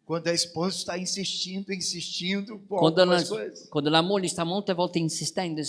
Quando a esposa está insistindo com Quando algumas coisas. quando la moglie sta molte volte insistendo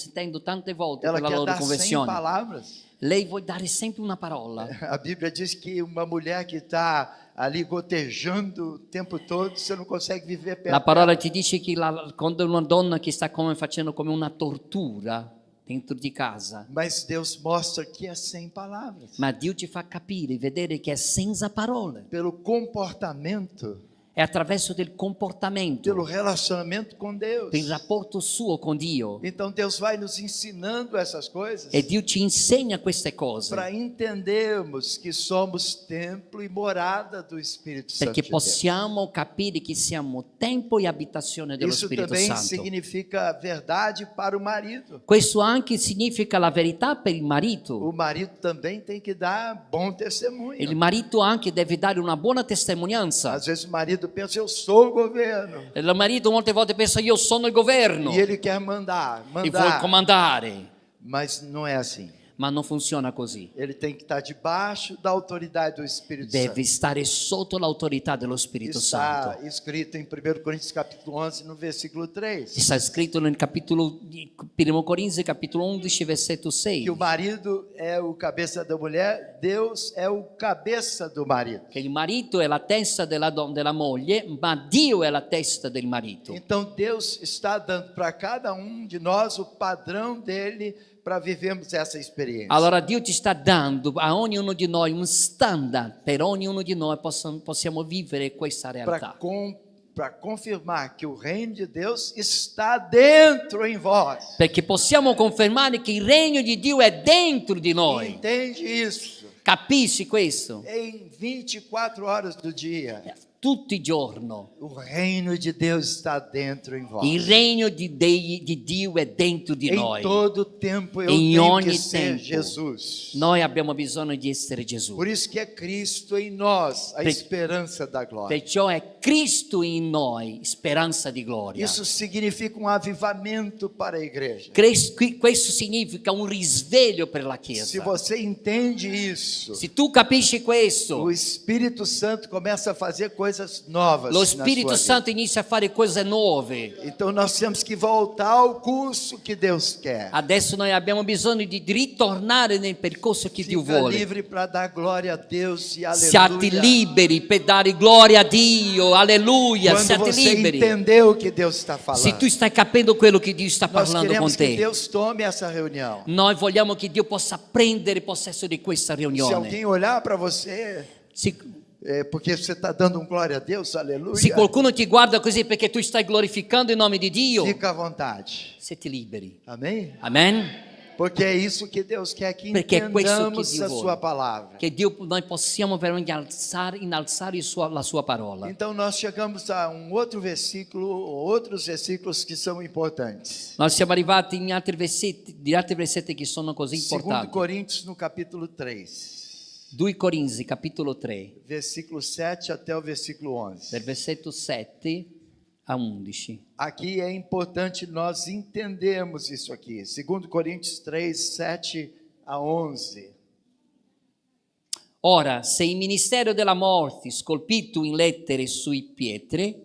tante volte Ela per la quer loro dar 100 conversione, palavras. lei vuole dare sempre una parola. A Bíblia diz que uma mulher que está ali gotejando o tempo todo, você não consegue viver perto La parola dela. ti dice che quando una donna che sta facendo come una tortura dentro di casa, Mas Deus mostra que é sem palavras. ma Dio ci fa capire, vedere che è senza parole. Pelo comportamento, È attraverso del comportamento, pelo relacionamento com Deus. per il rapporto suo con Dio. Então Deus vai nos ensinando essas coisas E Dio ci insegna queste cose para entendermos que somos templo e morada do Espírito Santo. perché de Deus. possiamo capire che siamo tempo e abitazione dello Isso Spirito também Santo. significa verdade para o marido. Questo anche significa la verità per il marito. O marido também tem que dar bom testemunho. Il marito anche deve dare una buona testimonianza. Às vezes o marido pensa, eu sou o governo. Il marito molte volte pensa io sono il governo E ele quer mandar, e vuoi comandare, Mas não é assim. ma non funziona così. Ele tem que estar debaixo da autoridade do Espírito Deve Santo. stare sotto l'autorità dello Spirito Está Santo. escrito em 1 Coríntios capítulo 11, no versículo 3. Sta scritto nel capitolo 1 Corinzi capitolo 11 versetto 6 Que o marido é o cabeça da mulher, Deus é o cabeça do marido. che il marito è la testa della moglie, ma Dio è la testa del marito. Então Deus está dando para cada um de nós o padrão dele para vivermos essa experiência. Allora Dio ci sta dando a ognuno di noi un standard per ognuno di noi possiamo vivere questa realtà. Para confirmar que o reino de Deus está dentro em vós. Perché possiamo confermare che il regno di Dio è dentro di noi. Entende isso? Capisci questo? Em 24 horas do dia, Tutti i giorni. o reino de Deus está dentro em vós. Il regno di Dio è dentro di Em noi. todo tempo eu Em tenho ogni que ser tempo. Jesus. Noi abbiamo bisogno di essere Gesù. Por isso que é Cristo em nós, a Per- esperança da glória. Perciò è Cristo in noi, speranza di gloria. Isso significa um avivamento para a igreja. Questo significa un risveglio per la Se Chiesa. você entende isso, Se tu capisci questo, o Espírito Santo começa a fazer coisas novas. lo na Spirito sua Santo inizia a fare cose nuove. vida. Então nós temos que voltar ao curso que Deus quer. Adesso noi abbiamo bisogno di ritornare nel percorso che Dio Fica vuole. livre para dar glória a Deus e aleluia. Siate liberi per dare gloria a Dio, alleluia, Quando siate você liberi. entendeu o que Deus está falando. Se tu stai capendo quello che Dio sta Nós parlando con queremos que te, Deus tome essa reunião. noi vogliamo che Dio possa prendere possesso di questa Se riunione. alguém olhar para você, porque você está dando um glória a Deus, aleluia, Se qualcuno ti guarda così perché tu stai glorificando il nome di Dio, fica à vontade. siete liberi. Amém? Amen? Porque é isso que Deus quer, que Perché è questo che entendamos Dio a vuole. sua palavra. Che Dio, noi possiamo veramente innalzare la sua parola. Então nós chegamos a um outro versículo, outros versículos que são importantes. Noi siamo arrivati in altri versetti che sono così 2 importanti. Coríntios no capítulo 3, 2 Corinzi, capitolo 3, versículo 7 até o versículo 11. dal versetto 7 a 11. Aqui é importante nós entendermos isso aqui. 2 Coríntios 3, 7 a 11. Ora, se il ministero della morte, scolpito in lettere sui pietre,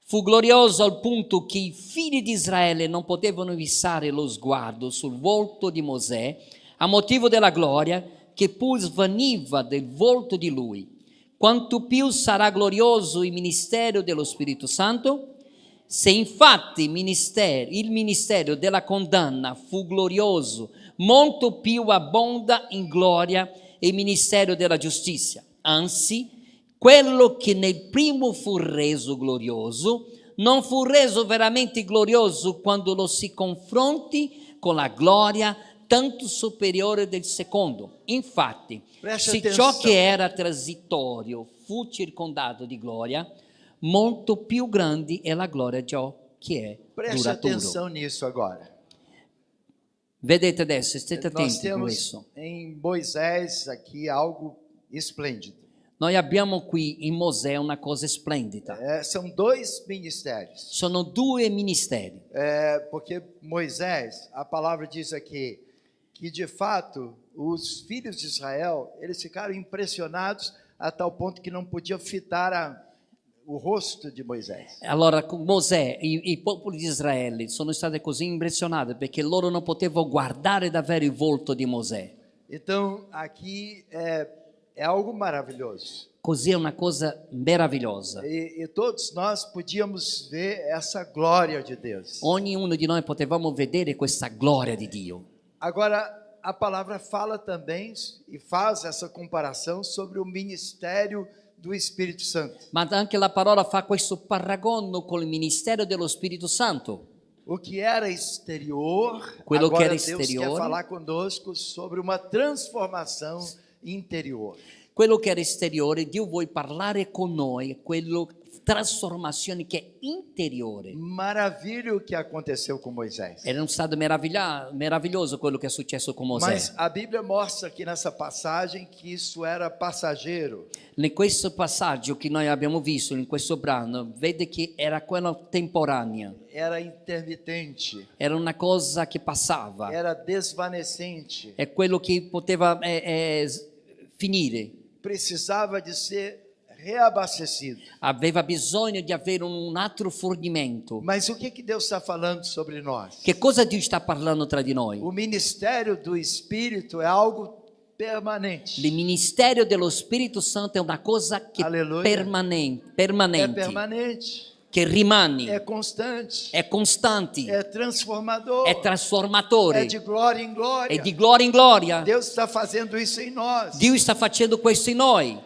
fu glorioso al punto che i figli di Israele non potevano fissare lo sguardo sul volto di Mosè, a motivo della gloria che pur svaniva del volto di Lui. Quanto più sarà glorioso il ministero dello Spirito Santo? Se infatti il ministero della condanna fu glorioso, molto più abbonda in gloria il ministero della giustizia. Anzi, quello che nel primo fu reso glorioso, non fu reso veramente glorioso quando lo si confronti con la gloria tanto superiore del secondo. Infatti, se ciò che era transitorio fu circondato di gloria, molto più grande è la gloria di ciò che è Preste duraturo. atenção nisso agora. Vedete adesso, state Nós attenti a temos questo. em Moisés aqui algo esplêndido. Noi abbiamo qui in Mosè una cosa splendida. São dois ministérios. Sono due ministeri. Porque Moisés, a palavra diz aqui, que de fato os filhos de Israel, eles ficaram impressionados a tal ponto que não podiam fitar o rosto de Moisés. Allora con Mosè, i popoli di Israele sono stati così impressionati perché loro non potevano guardare davvero il volto di Mosè. Então, aqui é algo maravilhoso. Così è una cosa meravigliosa. E todos nós podíamos ver essa glória de Deus. Ognuno di noi potevamo vedere questa gloria di Dio. Agora, a palavra fala também e faz essa comparação sobre o ministério do Espírito Santo. Ma anche la parola fa questo paragono con il ministero dello Spirito Santo. O que era exterior, Quello agora que era Deus quer exterior. falar conosco sobre uma transformação interior. Quello che era esteriore, Dio vuole parlare con noi, quello trasformazione che è interiore. Maravilha o que aconteceu com Moisés. Era stato meraviglioso quello che è successo con Mosè. Mas a Bíblia mostra aqui nessa passagem que isso era passageiro. In questo passaggio che noi abbiamo visto, in questo brano, vede che era quella temporanea. Era intermitente, Era una cosa che passava. era desvanecente, È quello che poteva finire. precisava de ser reabastecido. Aveva bisogno di avere un altro fornimento. Mas o que Deus está falando sobre nós? Che cosa Dio sta parlando tra di noi? O ministério do Espírito é algo permanente. Il ministero dello Spirito Santo è una cosa che Alleluia. permanente, É permanente, che rimane, é constante, è costante, é transformador, è trasformatore, é de glória em glória. è di gloria in gloria. Deus está fazendo isso em nós. Dio sta facendo questo in noi.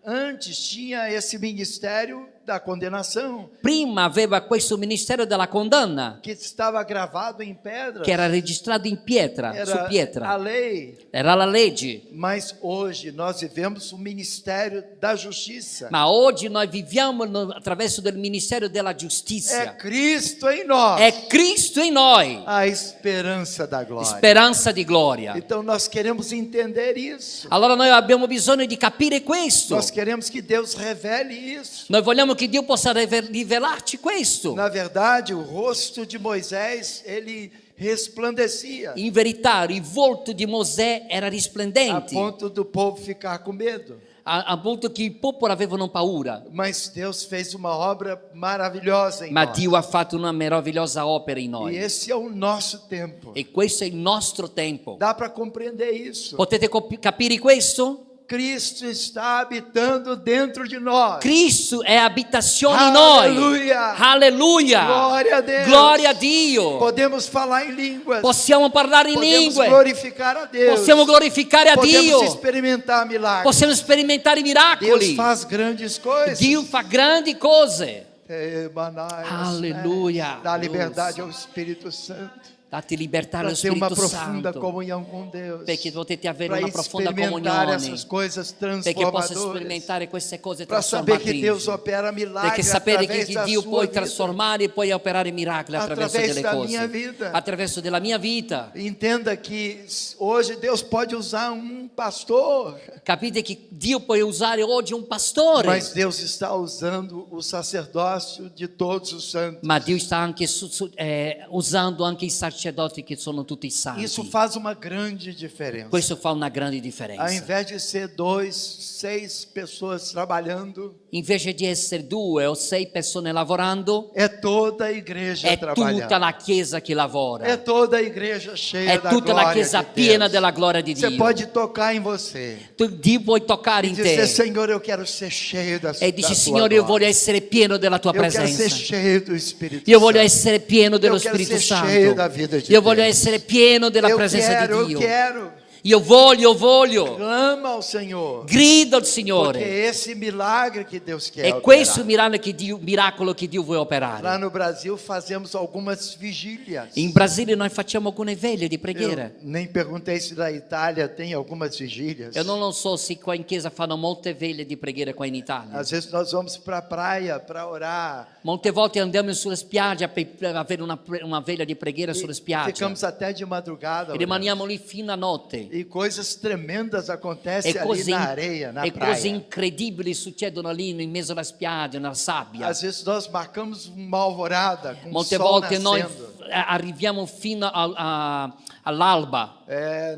Antes tinha esse ministério da condenação, Prima aveva questo ministero della condanna que estava gravado em pedras. che era registrato in pietra, su Era a pietra. lei. Era la legge. Mas hoje nós vivemos o ministério da justiça. Ma oggi noi viviamo attraverso del ministero della É giustizia. Cristo em nós, È Cristo in noi, a esperança da glória. speranza di gloria. Então nós queremos entender isso. Allora noi abbiamo bisogno di capire questo. Nós queremos que Deus revele isso. Noi vogliamo che Dio possa rivelarci questo. Na verdade, o rosto de Moisés, ele resplandecia, In verità il volto di Mosè era a risplendente, ponto do povo ficar com medo. a ponto che il popolo avevano paura. Mas Deus fez uma obra maravilhosa em Ma nós. Dio ha fatto una meravigliosa opera in E noi. esse é o nosso tempo. E questo è il nostro tempo. Dá para compreender isso. Potete capire questo? Cristo está habitando dentro de nós. Cristo è abitazione in noi. Alleluia. Alleluia. Glória a Deus. Gloria a Dio. Podemos falar em línguas. Possiamo parlare in Podemos lingue. glorificar a Deus. Possiamo glorificare a Podemos Dio. experimentar milagres. Possiamo sperimentare Deus miracoli. faz grandes coisas. Dio fa grandi cose. Manais, Alleluia. Dá liberdade ao Espírito Santo. Date libertà Para allo ter uma Spirito profunda Santo. comunhão com Deus. Perché potete avere Para una profonda experimentar comunione. essas coisas Perché possa transformadoras. sperimentare queste cose Para saber que Deus trasformatrici. opera milagres Perché sapere através che da Dio sua può vida. trasformare e puoi operare miracoli attraverso Através delle da cose. minha vida. Attraverso della mia vita. Entenda que hoje Deus pode usar pastor, Capite che Dio può usare oggi un pastore. mas Deus está usando o sacerdócio de todos os santos. Ma Dio sta anche usando anche il sacerdoti che sono tutti santi. Isso faz uma grande diferença. Questo fa una grande Ao differenza. invés de ser 2, 6 pessoas trabalhando, Invece di essere 2 o 6 persone lavorando, é toda a igreja è trabalhando. tutta la chiesa che lavora. É toda a igreja cheia È da tutta la glória chiesa de piena Deus. della gloria di Você Dio. pode tocar em você Dio puoi toccare e in dizer, te Senhor, eu quero ser cheio da e da dici, tua Signore, io voglio glória. essere pieno della tua Eu quero ser presenza. cheio do Espírito Io voglio Santo. essere pieno dello Eu quero Spirito ser cheio da Santo. vida de Io voglio Deus. essere pieno della presenza di Eu Dio. quero. Io voglio. Clama ao Senhor. Grido al Porque Signore. é esse milagre que Deus quer È questo il operar. miracolo che Dio vuole Lá operare. no Brasil fazemos algumas vigílias. In Brasile noi facciamo alcune veglie di preghiera. Eu nem perguntei se na Itália tem algumas vigílias. Eu non lo so se qua in chiesa fanno molte veglie di preghiera qua in Italia. Às vezes nós vamos para a praia para orar. Molte volte andiamo sulla spiaggia per avere una veglia di preghiera sulla spiaggia. Ficamos até de madrugada. E rimaniamo lì fino a notte. E coisas tremendas acontecem E ali cose, na areia, na e cose praia. incredibili succedono lì in mezzo alla spiaggia, nella sabbia. Às vezes nós marcamos uma alvorada com o Molte sol volte noi nascendo. arriviamo fino all'alba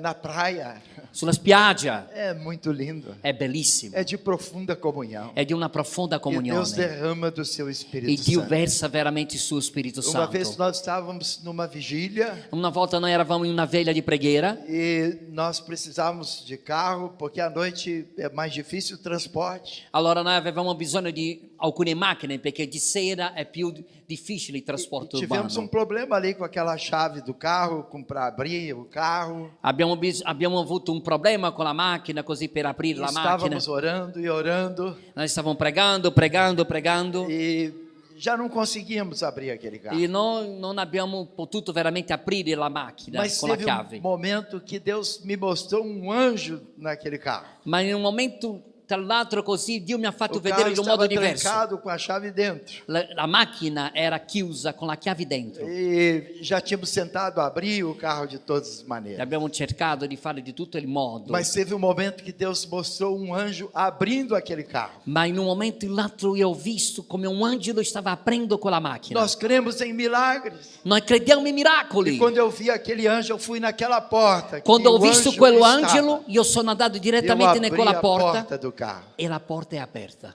Na praia. sulla spiaggia. É muito lindo. È bellissimo. É de profunda comunhão. È di una profonda E Deus comunione. derrama do seu E Espírito Dio Santo. versa veramente il suo Spirito Uma vez Santo. nós estávamos numa vigília Una volta noi eravamo in una veglia di preghiera e nós precisávamos de carro porque à noite é mais difícil o transporte. allora noi avevamo bisogno di alcune macchine perché di sera è più difficile il trasporto Tivemos urbano. problema ali com aquela chave do carro, para abrir o carro. Abbiamo avuto un problema con la macchina così per aprire la macchina. Estávamos orando e orando Noi stavamo pregando e já não conseguíamos abrir aquele carro. e noi non abbiamo potuto veramente aprire la macchina Mas con la teve chiave. momento que Deus me mostrou anjo naquele carro. Ma in un momento tra l'altro così Dio mi ha fatto O carro vedere in un modo estava diverso. trancado com a chave dentro. La macchina era chiusa con la chiave dentro. E já tínhamos tentado abrir o carro de todas as E maneiras. abbiamo cercato di fare di tutto il modo. Mas teve momento que Deus mostrou anjo abrindo aquele carro. Ma in un momento l'altro io ho visto come un angelo stava aprendo quella macchina. Nós cremos em milagres. Noi crediamo in miracoli. E quando eu vi aquele anjo, eu fui naquela porta. Quando que ho o visto anjo quello estava. angelo, io sono andato Eu direttamente in abri quella a porta do carro. e la porta è aperta.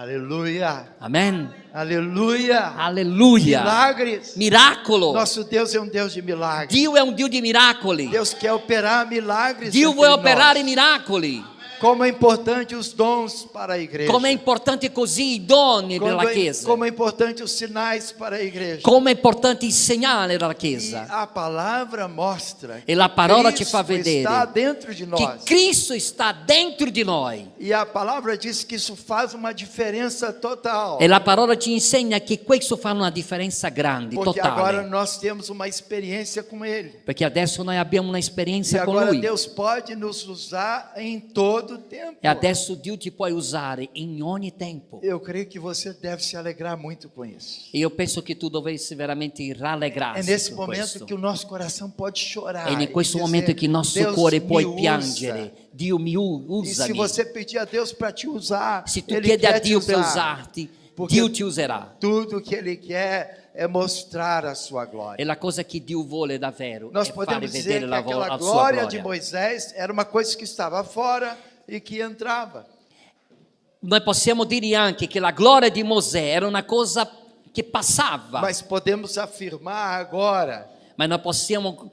Aleluia. Amen. Aleluia. Alleluia. Milagres. Miracolo. Nosso Deus é um Deus de milagres. Dio è un Dio di miracoli. Deus quer operar milagres. Dio entre vuole operare nós. miracoli. Como é importante os dons para a igreja. Come è importante così i doni della Chiesa. Como é importante os sinais para a igreja. Come è importante il segnale della E Chiesa. a palavra mostra E la parola ci Cristo fa vedere está dentro de che nós. Cristo sta dentro di noi. E a palavra diz que isso faz uma diferença total. E la parola ci insegna che questo fa una differenza grande, Porque agora totale. nós temos uma experiência com Ele. Perché adesso noi abbiamo E un'esperienza con agora Lui. Deus pode nos usar em todo o tempo. E adesso Dio ti può usare in ogni tempo. Eu creio que você deve se alegrar muito com isso. E io penso che tu dovessi veramente É rallegrarsi nesse per momento questo. que o nosso coração pode chorar. È in questo e dizer, momento che il nostro Deus cuore può me usa. piangere. Dio mi E usa. se você pedir a Deus para te usar, Se tu Ele chiedi quer a Dio te per usar. usarti, Porque Dio ti userà. tudo que Ele quer é mostrar a sua glória. E la cosa che Dio vuole davvero Nós è fare podemos dizer vedere que la aquela sua glória de gloria. Moisés era uma coisa que estava fora e que entrava. Noi possiamo dire anche che la gloria di Mosè era una cosa che passava, Mas podemos afirmar agora ma noi possiamo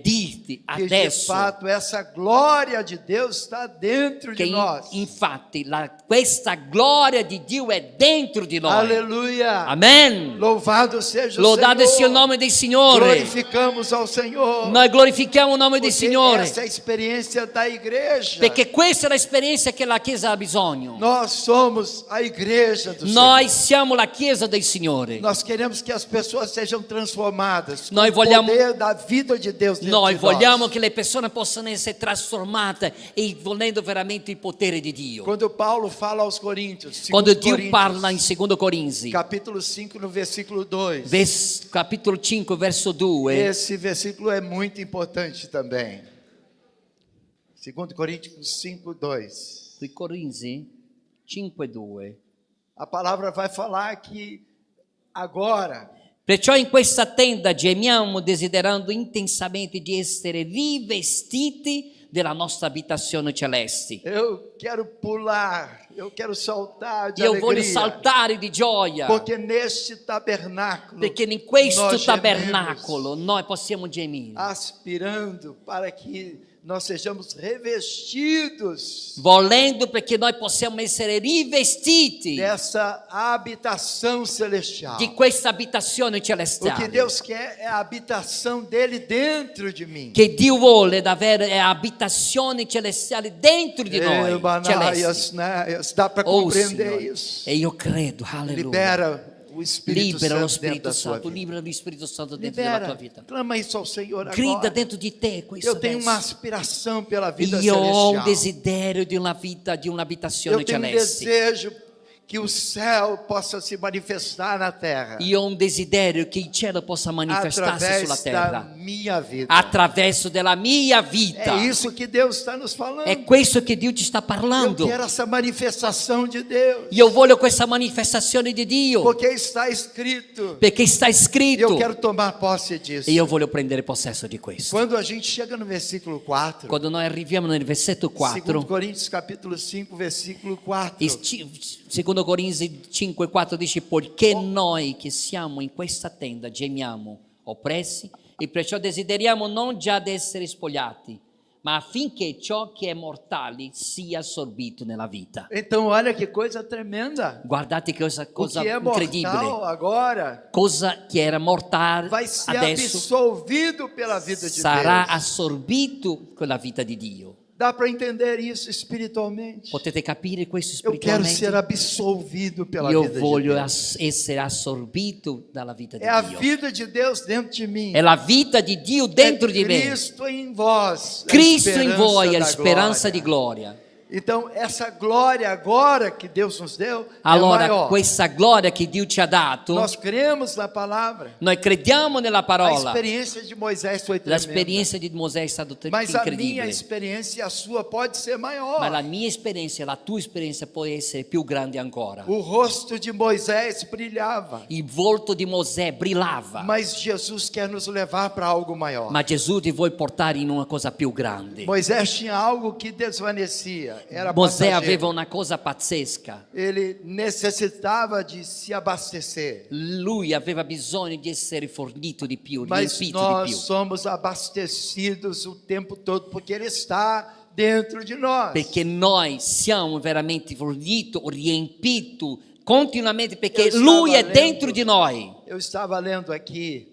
dirti que de adesso fato essa glória de Deus está dentro che de nós. infatti questa gloria di Dio è dentro di noi. Aleluia. Amen. Louvado seja o Lodato sia Senhor. il nome del Signore. Glorificamos ao Senhor. Noi glorifichiamo il nome del Porque Signore, essa é a experiência da igreja. perché questa è l'esperienza che la Chiesa ha bisogno. Nós somos a igreja do Noi Senhor. siamo la Chiesa del Signore. Nós queremos que as pessoas sejam transformadas com Nós o vogliamo- poder da vida de Deus dentro Noi de vogliamo nós. che le persone possano essere trasformate e volendo veramente il potere di Dio. Quando Paulo fala aos Coríntios, Quando 2 Dio Coríntios, parla in 2 Corinzi, capítulo 5, no versículo 2. capitolo 5, verso 2, Esse versículo é muito importante também. 2 Coríntios 5, 2. sui Corinzi 5, 2, A palavra vai falar que agora Perciò in questa tenda gemiamo desiderando intensamente di essere rivestiti della nostra abitazione celeste. Eu quero pular, eu quero saltar de Io voglio alegria. saltare di gioia, Porque neste tabernáculo, perché in questo nós tabernacolo noi possiamo gemere, aspirando para que nós sejamos revestidos volendo perché noi possiamo essere rivestiti dessa habitação celestial. di questa abitazione O que celestiale. Deus quer é a habitação dele dentro de mim. Che Dio vuole davvero è abitazione celestiale dentro di noi, Banaias, celesti. né? Dá para Oh, compreender Signore. isso. E io credo, alleluia. Libera o Espírito Libera lo Santo dentro Spirito da sua Santo, vida. libera lo Spirito Santo dentro della tua Libera, vita. clama isso ao Senhor Grida agora. dentro di te questo Eu tenho uma adesso. aspiração pela vida Io ho un celestial. desiderio di una vita, di un'abitazione Eu tenho um celeste. desejo que o céu possa se manifestar na terra Io ho un desiderio che il cielo possa manifestarsi sulla através da terra minha vida. attraverso della mia vita. É isso que Deus está nos falando. È questo che Dio ci sta Eu parlando. quero essa manifestação de Deus, Io voglio questa manifestazione di Dio porque está escrito. perché sta E eu scritto quero tomar posse disso. e io voglio prendere possesso di questo. Quando a gente chega no versículo 4, Quando noi arriviamo nel versetto 2 4, Coríntios capítulo 5, versículo 4. secondo Corinzi 5,4 dice: poiché noi che siamo in questa tenda gemiamo oppressi e perciò desideriamo non già di essere spogliati, ma affinché ciò che è mortale sia assorbito nella vita. Então olha que coisa tremenda. Guardate che cosa O que é incredibile. mortal agora Cosa che era mortale vai ser adesso absolvido pela vida de sarà Deus. assorbito con la vita di Dio. Dá para entender isso espiritualmente? Potete capire questo Eu quero spiritualmente? ser absolvido pela Io vida de voglio Deus. essere assorbito dalla vita di É a Dio. vida de Deus dentro de mim. È la vita di Dio dentro di me. Cristo em vós. a Cristo in esperança voi è da la speranza glória. di gloria. Então, essa glória agora que Deus nos deu Allora, é maior. questa gloria che Dio ci ha dato, Nós cremos na palavra. noi crediamo nella A parola. experiência de Moisés foi tremenda. L'esperienza di Mosè è stata Mas a minha incredibile. experiência e a sua pode ser maior. Ma la mia esperienza e la tua esperienza può essere più grande ancora. O rosto de Moisés brilhava. Il volto di Mosè brillava, Mas Jesus quer nos levar para algo maior. ma Gesù ti vuole portare in una cosa più grande. Moisés tinha algo que desvanecia. Era Mosè passageiro. aveva una cosa pazzesca. Ele necessitava de se abastecer. Lui aveva bisogno di essere fornito di più, Mas riempito di nós più. somos abastecidos o tempo todo, porque Ele está dentro de nós. Perché noi siamo veramente forniti, riempiti continuamente, perché Io stavo Lui è lendo. dentro di noi. Eu estava lendo aqui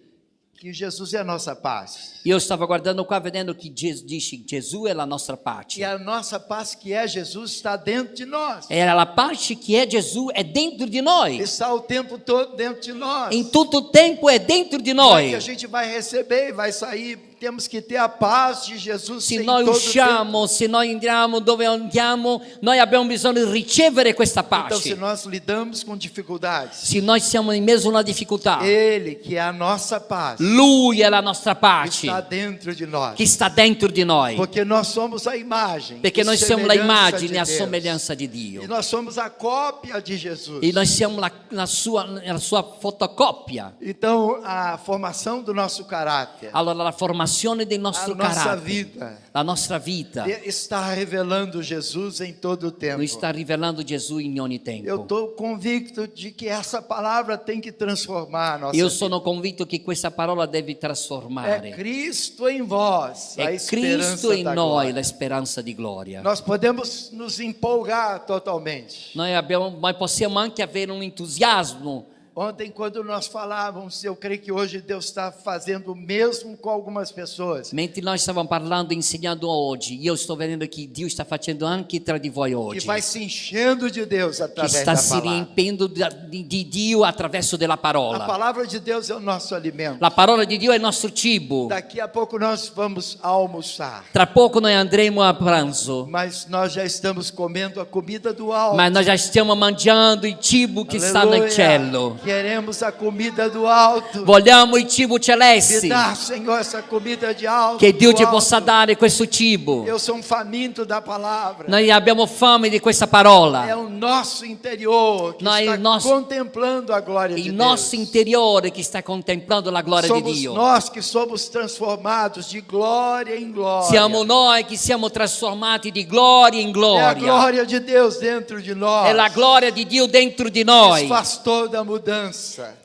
que Jesus é a nossa paz. Io stavo guardando qua vedendo che dice Gesù è la nostra E pace. a nossa paz que é Jesus está dentro de nós. Era la pace che è Gesù è dentro di noi. Está o tempo todo dentro de nós. In tutto il tempo è dentro di Não é que noi. a gente vai receber e vai sair. Temos que ter a paz de Jesus Se em noi todo o usciamo, se noi andiamo dove andiamo, noi abbiamo bisogno di ricevere questa tempo. Então, se pace. nós lidamos com dificuldades, Se noi siamo in mezzo a una difficoltà, Ele, que é a nossa paz, Lui è la nostra pace está dentro de nós. che sta dentro di noi. Porque nós somos a imagem. Perché e noi siamo la semelhança immagine de e a Deus. somiglianza di E Dio. nós somos a cópia de Jesus. E noi siamo la sua fotocopia. Então, a formação do nosso caráter, Allora la formazione del a nostro nossa carattere, vida, la nostra vita, está revelando Jesus em todo o tempo. lui sta rivelando Gesù in ogni Eu tempo. estou convicto de que essa palavra tem que transformar a nossa Io vida. sono convinto che questa parola deve É trasformare. Cristo em vós, a È esperança Cristo in da noi glória. la speranza di gloria. Nós podemos nos empolgar totalmente. Noi possiamo anche avere un entusiasmo. Ontem, quando nós falávamos, eu creio que hoje Deus está fazendo o mesmo com algumas pessoas. Mentre noi stavamo parlando e insegnando oggi, io sto vedendo che Dio sta facendo anche tra di voi Que oggi. vai se enchendo de Deus Che através sta da si palavra. riempiendo di Dio attraverso della A parola. palavra de Deus é o nosso alimento. La parola di Dio è il nostro cibo. Daqui a pouco nós vamos almoçar, Tra poco noi andremo a pranzo, mas nós já estamos comendo a comida do alto. ma noi già stiamo mangiando il cibo che sta nel cielo. Que Queremos a comida do alto. Vogliamo il cibo Me celeste. dá, Senhor, essa comida de alto. Che Dio do ci alto. possa dare questo cibo. Eu sou um faminto da palavra. Noi abbiamo fame di questa É parola. o nosso interior que Nós- está nós- contemplando a glória de Il Deus. nostro interiore che sta contemplando la gloria di Somos Dio. nós que somos transformados de glória em glória. Siamo noi che siamo trasformati di gloria in É a gloria. glória de Deus dentro de nós. È la gloria di Dio dentro di Isso noi. faz toda a mudança.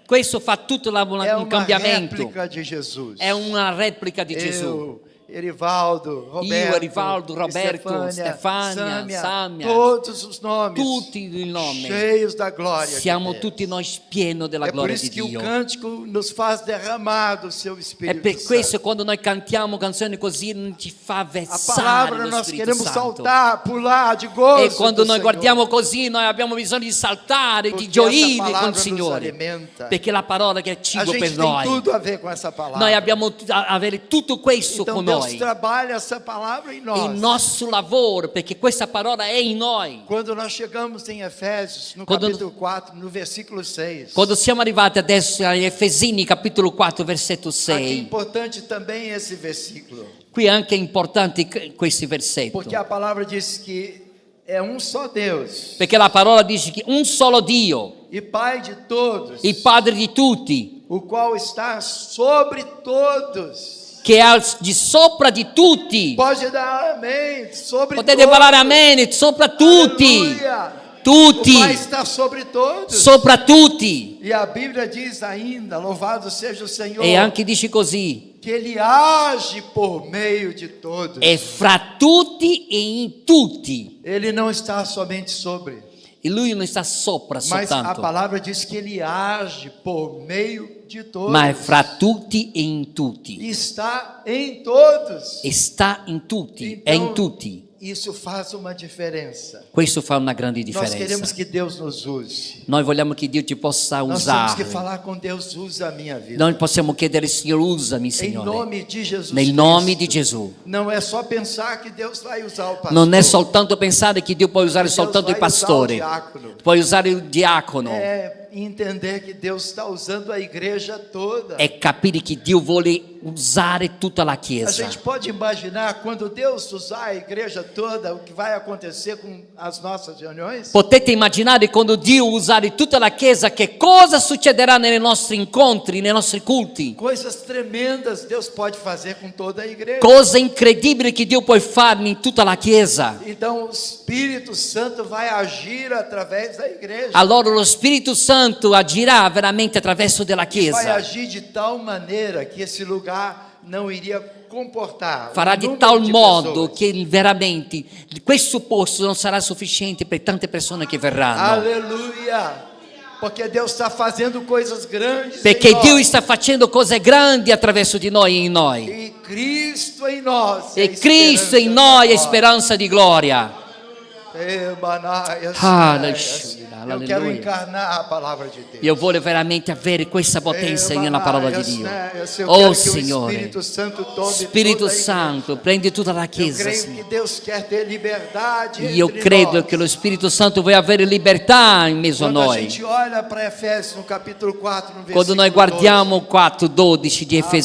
Questo fa tutto É un uma cambiamento. réplica de Jesus. È una replica di Gesù. Eu, Erivaldo, Roberto, Erivaldo, Roberto, Stefania, Samia, todos os nomes, Tutti il nome. cheios da glória Siamo de Deus. tutti noi pieni della É por gloria isso di que o Dio. cântico nos faz derramar do seu È Espírito per questo Santo. quando noi cantiamo canzoni così ci fa A versare palavra lo nós Spirito queremos Santo. saltar, pular de gozo. E quando do noi Senhor, guardiamo così, noi abbiamo bisogno di saltare, porque di gioire essa con palavra il nos Signore. alimenta. Perché la parola che è A cibo gente per tem noi. tudo a ver com essa palavra. Noi abbiamo avere tutto questo Então con Deus noi. trabalha essa palavra em nós. Il nostro lavoro, perché questa parola è in noi. Quando nós chegamos em Efésios, no Quando- capítulo 4, no versículo 6. Quando siamo arrivati adesso agli Efesini, capitolo 4, versetto Aqui é 6, importante também esse versículo, qui è anche importante questi versetti, porque a palavra diz que é um só Deus perché la parola dice che un solo Dio, e Pai de todos, il Padre di tutti, o qual está sobre todos. che è al di sopra di tutti. Pode dar amém, sobre Potete todos. parlare amen, sopra tutti, Aleluia. tutti, O Pai está sobre todos. sopra tutti. E a Bíblia diz ainda, louvado seja o Senhor, E anche dice così, que Ele age por meio de todos. è fra tutti e in tutti. Ele não está somente sobre, E lui non sta sopra mas a soltanto, palavra diz que Ele age por meio de todos. ma è fra tutti e in tutti. E está em todos. E sta in tutti, è in tutti. Isso faz uma diferença. Questo fa una grande Nós queremos differenza. que Deus nos use. Noi vogliamo che Dio ci possa Nós temos que usare. falar com Deus, usa a minha vida. Noi possiamo chiedere, Signore, usami, Em Signore. nome de Jesus Nel Cristo. nome di Gesù. Não é só pensar que Deus vai usar o pastor. Non è soltanto pensare che Dio può usare Deus soltanto il vai usar o pastore. diácono. Puoi usare il diacono. É entender que Deus está usando a igreja toda. E capire che Dio vuole usare tutta la A Chiesa. gente pode imaginar quando Deus usar a igreja toda, o que vai acontecer com as nossas reuniões? Potete immaginare quando Dio usare tutta la Chiesa che cosa succederà nei nostri incontri, nei nostri culti? Coisas tremendas Deus pode fazer com toda a igreja. Cose incredibili che Dio può fare in tutta la Chiesa. Então o Espírito Santo vai agir através da igreja. Allora lo Spirito Santo agirà veramente attraverso della Vai Chiesa. agir de tal maneira que esse lugar não iria comportar Farà um di número tal de modo pessoas. che veramente questo posto non sarà sufficiente per tante persone che verranno. Aleluia! Porque Deus está fazendo coisas grandes Perché em nós. Dio sta facendo cose grandi attraverso di noi e in noi. E Cristo em nós. é a E Cristo in esperança noi è da speranza di gloria. Aleluia. Eu quero Alleluia. encarnar a palavra de Deus. Io voglio veramente avere questa potenza nella parola di Dio. Eu Oh quero que o Signore, Espírito Santo tome Spirito toda a igreja. Santo, prendi tutta la Eu Chiesa, creio Signore. que Deus quer ter liberdade Io entre credo nós. che lo Spirito Santo vuole avere libertà in mezzo a Quando a noi. gente olha para Efésios no capítulo 4, no Quando versículo noi guardiamo 4:12 di 12, a palavra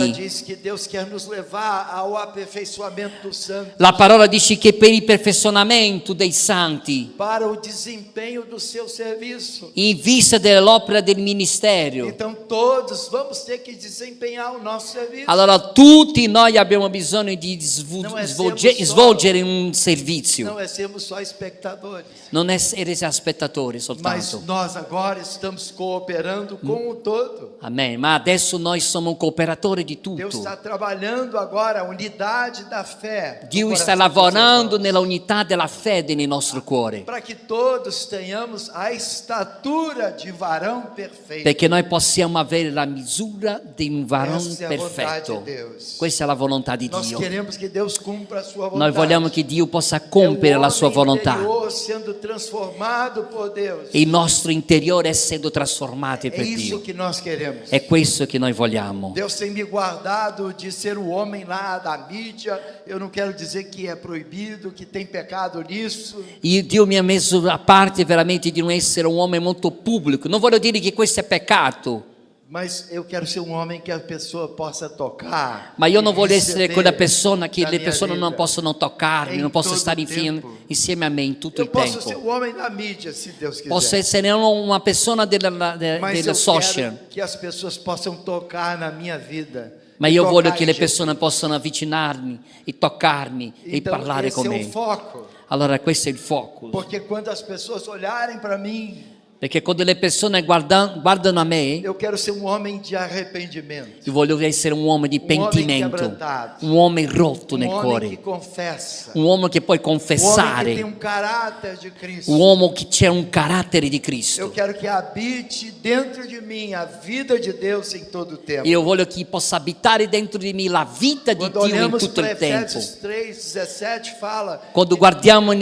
Efesini, diz que Deus quer nos levar ao aperfeiçoamento dos santos, la parola dice che per il perfezionamento dei santi, para o desempenho do seu serviço. in vista dell'opera del ministero, Então todos vamos ter que desempenhar o nosso serviço. allora tutti noi abbiamo bisogno di Non siamo solo- svolgere un servizio, Não é sermos só espectadores, non essere spettatori mas soltanto. nós agora estamos cooperando com o todo. Amen. Ma adesso noi siamo un cooperatore di Deus tutto. está trabalhando agora a unidade da fé. no Dio sta coração dos lavorando irmãos, nella unità della fede nel nostro cuore, para que todos tenhamos a estatura de varão perfeito. perché noi possiamo avere la misura di un varone Essa é a vontade perfetto. de Deus. Questa è la volontà di Nós Dio. queremos que Deus cumpra a sua vontade. Noi vogliamo che Dio possa É o compiere la sua homem volontà. interior sendo transformado por Deus. Il nostro interiore essendo trasformato É per isso Dio. que nós queremos. È questo che noi vogliamo. Deus tem me guardado de ser o homem lá da mídia. Eu não quero dizer que é proibido, que tem pecado nisso. Dio mi ha messo a parte veramente semplicemente di non essere un uomo molto pubblico. Non voglio dire che questo è peccato, Mas eu quero ser um homem que a pessoa possa tocar. ma io non e voglio essere receber quella persona che da le minha persone non vida. possono toccarmi, Em non possono todo stare tempo. insieme a me in tutto Eu il posso ser tempo. um homem da mídia, se Deus quiser. Posso essere una persona Mas della eu social, quero que as pessoas possam tocar na minha vida. ma e io voglio tocar che em le Jesus. persone possano avvicinarmi e toccarmi e Então, parlare esse con é o me. foco. Allora questo è il focus. Porque quando as pessoas olharem para mim, Perché quando le persone guardano a me, eu quero ser um homem de arrependimento. io voglio essere un uomo di pentimento, quebrantato. un uomo rotto Um nel homem cuore, que confessa. un uomo che può Um homem que tem confessare, um caráter de Cristo. un uomo che c'è un carattere di Eu Cristo. quero que habite dentro de mim a vida de Deus em todo o tempo. Io voglio che possa abitare dentro di me la vita di Quando Dio in olhamos tutto para il tempo. Efésios 3:17 fala Quando guardiamo in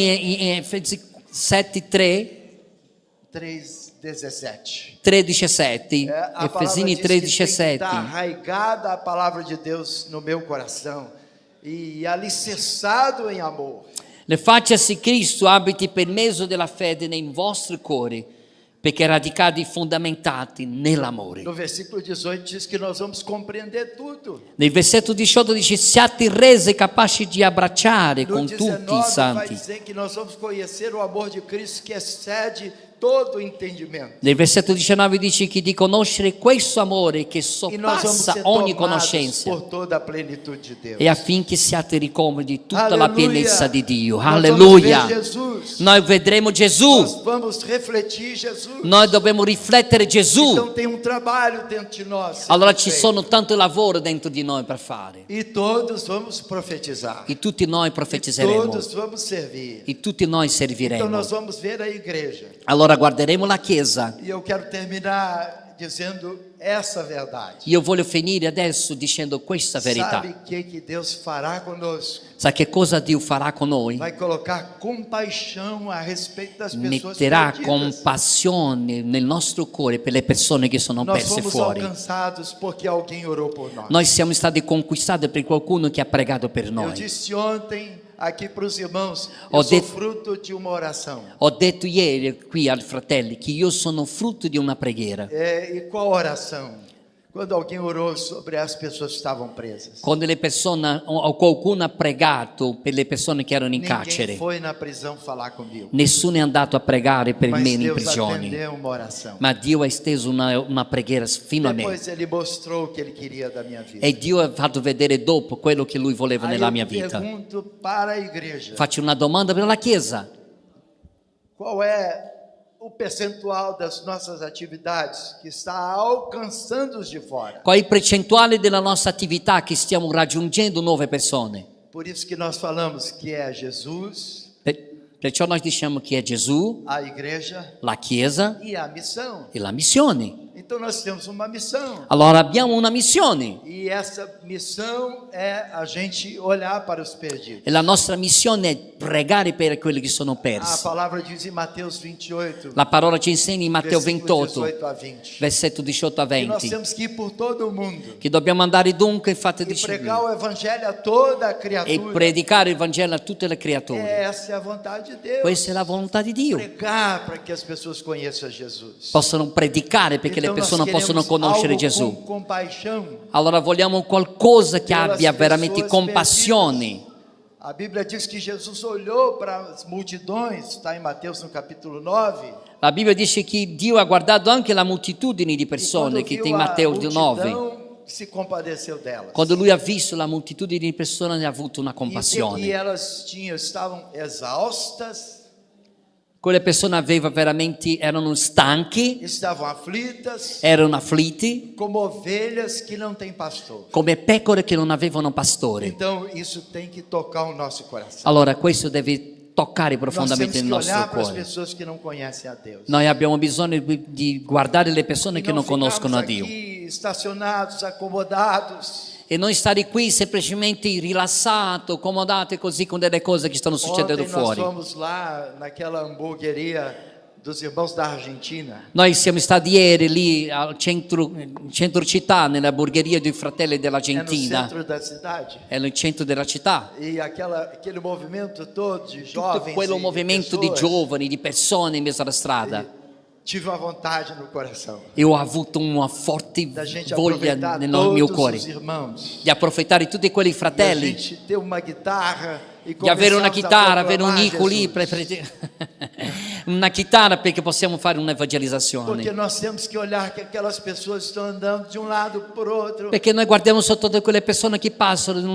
Efesi 7:3, 3:17. 3:17, A Efesini palavra diz que tem que 3:17. estar arraigada a palavra de Deus no meu coração e alicerçado em amor. Le facciasi Cristo abiti per mezzo della fede nei vostri cuori, perché radicati e fondamentati nell'amore. No versículo 18 diz que nós vamos compreender tudo. Nel versetto 18 dice: siate resi capaci di abbracciare No con tutti i 19 vai santi. dizer que nós vamos conhecer o amor de Cristo que excede todo o entendimento. Nel versetto 19 dice che di conoscere questo amore che E nós vamos sorpassa ser ogni tomados conoscenza, por toda a plenitude de Deus. e affinché siate ricomodi di tutta la Alleluia. pienezza di Dio. Nós vamos Alleluia. ver Jesus. Noi vedremo Gesù. Nós vamos refletir Jesus. Noi dobbiamo riflettere Gesù. Então tem um trabalho dentro de nós. sendo Allora ci feito. sono tanto lavoro dentro di noi per fare. E todos vamos profetizar. E tutti noi E profetizzeremo. todos vamos servir. E tutti noi Então serviremo. nós vamos ver a igreja. Allora guarderemo la Chiesa. E eu quero terminar dizendo essa verdade. Io voglio finire adesso dicendo questa verità. Sabe o que Deus fará conosco? Sa che cosa Dio farà con noi? Vai colocar compaixão a respeito das pessoas Metterà perdidas. compassione nel nostro cuore per le persone che sono Nós perse fomos fuori. alcançados porque alguém orou por nós. Noi siamo stati conquistati per qualcuno che ha pregato per Eu noi. disse ontem aqui para os irmãos, Ho eu sou detto- fruto de uma oração. Ho detto ieri qui ai fratelli che io sono frutto di una preghiera. E qual oração? Quando alguém orou sobre as pessoas que estavam presas. Quando le persone, o qualcuno ha pregato per le persone che erano in Ninguém carcere, foi na prisão falar comigo. nessuno è andato a pregare per Mas me in Deus prigione, atendeu uma oração. ma Dio ha esteso una preghiera fino a me. Depois ele mostrou o que ele queria da minha vida. E Dio ha fatto vedere dopo quello che Lui voleva Aí nella eu mia vita. pergunto para a igreja, Faccio una domanda per la Chiesa. qual é o percentual das nossas atividades que está alcançando os de fora? Qual è il percentuale della nostra attività che stiamo raggiungendo nuove persone? Por isso que nós falamos que é Jesus, Perciò noi diciamo che è Gesù, a igreja la Chiesa e a missão. e la missione. Então nós temos uma missão. Allora abbiamo una missione E essa missão é a gente olhar para os perdidos. e la nostra missione è pregare per quelli che sono A persi. palavra diz em Mateus 28, La parola ci insegna in Matteo versículos 28, 18 a 20, versetto 18 a que nós 20, temos que ir por todo o mundo che dobbiamo andare dunque e fate e pregar discepoli o evangelho a toda a e criatura. predicare il Vangelo a tutte le creature. Essa é a vontade de Deus. Questa è la volontà di Dio. Pregar para que as pessoas conheçam Jesus. Possono predicare perché le Então, nós persone possono queremos conoscere algo Gesù. com compaixão. Allora vogliamo qualcosa che pelas abbia veramente pessoas compassione. perdidas. A Bíblia diz que Jesus olhou para as multidões, está em Mateus no capítulo 9. La Bibbia dice che Dio ha guardato anche la moltitudine di E quando persone che viu in a Matteo 9. multidão, se compadeceu delas. Quando lui ha visto la moltitudine di persone ha avuto una E o que compassione. elas tinham? Estavam exaustas, Quelle persone erano stanchi, estavam aflitas, erano afflitti, como ovelhas que não têm pastor. come pecore che non avevano pastore. Então isso tem que tocar o nosso coração. Allora questo deve toccare Nós temos profondamente il que nostro olhar para as cuore. pessoas que não conhecem a Deus. Noi abbiamo bisogno di guardare le persone E che non conoscono a Dio aqui estacionados, acomodados. e non stare qui semplicemente rilassato, accomodati così con delle cose che stanno succedendo Ontem nós fuori. fomos lá naquela hamburgueria dos irmãos da Argentina. Noi siamo stati ieri lì al centro città, nella borgheria dei fratelli É no dell'Argentina. centro da cidade. È nel centro della città. E aquele movimento todo de Tutto jovens quello e movimento di pessoas, giovani, di persone in mezzo alla strada. tive uma vontade no coração E ho avuto una forte da gente voglia aproveitar nel mio todos cuore os irmãos. di approfittare di tutti quelli E a fratelli, gente ter uma guitarra e di avere una começarmos a chitarra, avere un proclamar Nico lì, Jesus. una chitarra perché possiamo fare Porque un'evangelizzazione. nós temos que olhar que aquelas pessoas estão andando de um lado por outro, Perché noi guardiamo sotto tutte quelle persone che passano da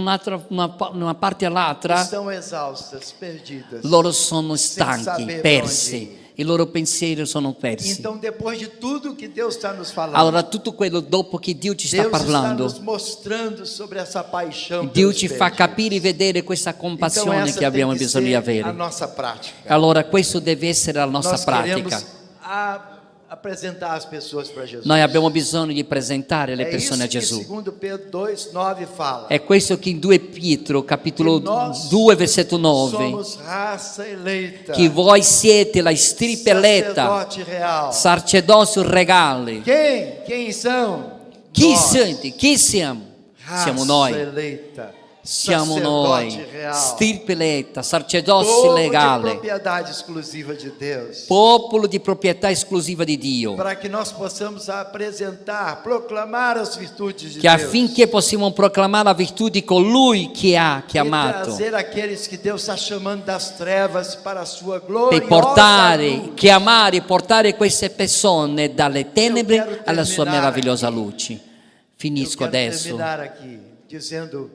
una parte all'altra, estão exaustas, perdidas. loro sono Sem stanchi, saber persi, pra onde ir. i loro pensieri sono persi. Então, depois de tudo que Deus está nos falando, Allora tutto quello dopo che Dio ci sta Deus está parlando, nos mostrando sobre essa paixão Dio pelos ci fa perdidos. capire e vedere questa Então, compassione essa che tem abbiamo que bisogno di ser a avere. nossa prática. Allora questo deve essere la nostra Nós queremos pratica. apresentar as pessoas para Jesus. Noi abbiamo bisogno di presentare le É persone a isso que Gesù. segundo Pedro 2:9 fala. È questo che in 2 Pietro, capitolo Que nós 2, versetto 9, somos raça eleita, che voi siete la stirpe eletta, sacerdote real. sacerdozio regale. Quem são? Chi Nós, siete? Chi siamo? Siamo raça noi. eleita, Siamo noi, sacerdote real. stirpe eletta, sacerdozio Povo de legale, propriedade exclusiva de Deus. popolo di proprietà esclusiva di Dio, Para que nós possamos apresentar, proclamar as virtudes de che Deus. affinché possiamo proclamare la virtù di colui che ha E chiamato, trazer aqueles que Deus está chamando das trevas para a sua glória. per portare, chiamare e portare queste persone dalle tenebre alla sua meravigliosa luce. Finisco Eu quero adesso. terminar aqui dizendo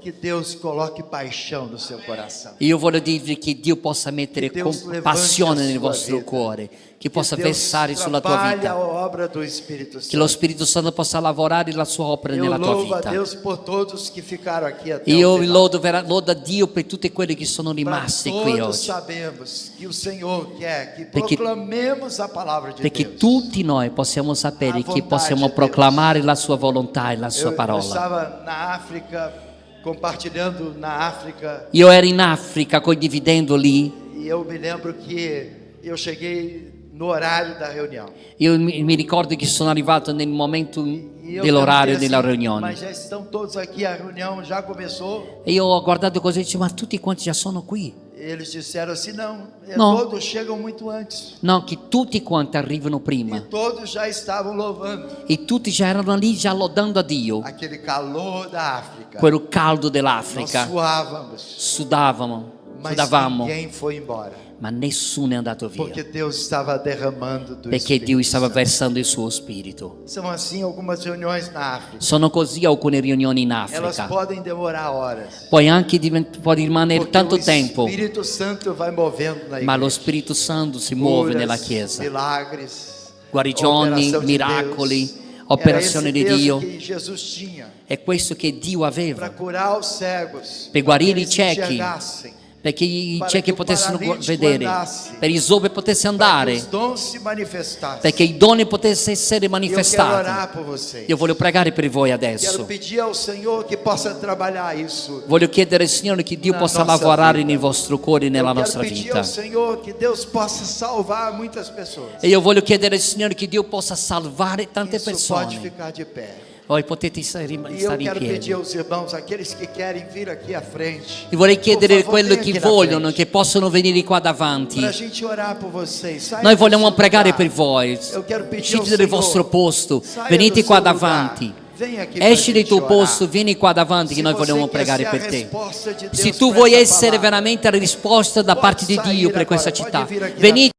que Deus coloque paixão no seu coração. Io voglio dirvi che Dio possa mettere Che Deus compassione levante a nel sua vostro vita. cuore, che Que possa Deus versare sulla tua trabalhe a vita, obra do Espírito che lo Santo. Spirito Santo possa lavorare la sua opera Eu nella tua louvo a vita. Deus por todos que ficaram aqui até Io o final. lodo a Dio per tutti quelli che sono Para rimasti qui todos oggi, sabemos que o Senhor quer que Perché- proclamemos a palavra de perché Deus. tutti noi possiamo sapere A che vontade possiamo di Deus. proclamare la sua volontà e la Eu sua parola. estava na África, compartilhando na África, Io ero in Africa condividendo lì, e eu me lembro que eu cheguei no horário da reunião. io mi ricordo che sono arrivato nel momento E eu dell'orario perguntei della assim, riunione. mas já estão todos aqui, a reunião já começou? E io ho guardato così e dicevo, ma tutti quanti già sono qui? Eles disseram assim, não, Não. todos chegam muito antes. No, che tutti quanti arrivano E prima. todos já estavam louvando. E tutti già erano lì già lodando a Dio. Aquele calor da África. Quello caldo Nós dell'Africa. suávamos, Sudavamo, mas ninguém foi embora. ma nessuno è andato via. Porque Deus estava derramando do Perché Espírito Dio stava Santo. versando il suo spirito. São assim algumas reuniões na África. Sono così alcune riunioni in Elas Africa. podem demorar horas. Puoi anche può rimanere Porque tanto o tempo, Espírito Santo vai movendo na ma lo igreja. Spirito Santo si muove Curas, nella Chiesa. milagres, Guarigioni, operação de miracoli, Deus. operazione Era di esse peso Dio. que Jesus tinha È questo che Dio para aveva, curar os cegos, per guarire i aqueles que ciechi, enxergassem, perché i Para ciechi che o potessero paralitico vedere, andasse. per i zobe potessero para que andare, os dons se manifestassem. perché i doni potessero essere Eu quero manifestati. orar por vocês. Io voglio pregare per voi Quero adesso. pedir ao Senhor que possa trabalhar isso. Voglio chiedere al Signore che Dio Na possa nossa lavorare vita. nel vostro cuore e nella Eu quero nostra pedir vita. ao Senhor que Deus possa salvar muitas pessoas. E io voglio chiedere al Signore che Dio possa salvare tante Isso pode persone. ficar de pé. Voi potete stare E eu in quero pedir piedi. aos irmãos, aqueles que querem vir aqui à frente, E vorrei chiedere a por favor, quelli venha che aqui na vogliono, frente, che possono venire qua davanti. para a gente orar por vocês. Saia Noi do vogliamo seu pregare lugar. per voi. Eu quero pedir ao Uscite dal Senhor, vostro posto, saia venite do qua seu lugar. davanti. Venha aqui pra Esci dal gente tuo orar. posto, vieni qua davanti che Se noi você vogliamo quer pregare ser a per te. resposta de Deus Se tu pra vuoi essa essere palavra, veramente la risposta da pode parte di sair Dio per agora, questa pode città, vir aqui na venite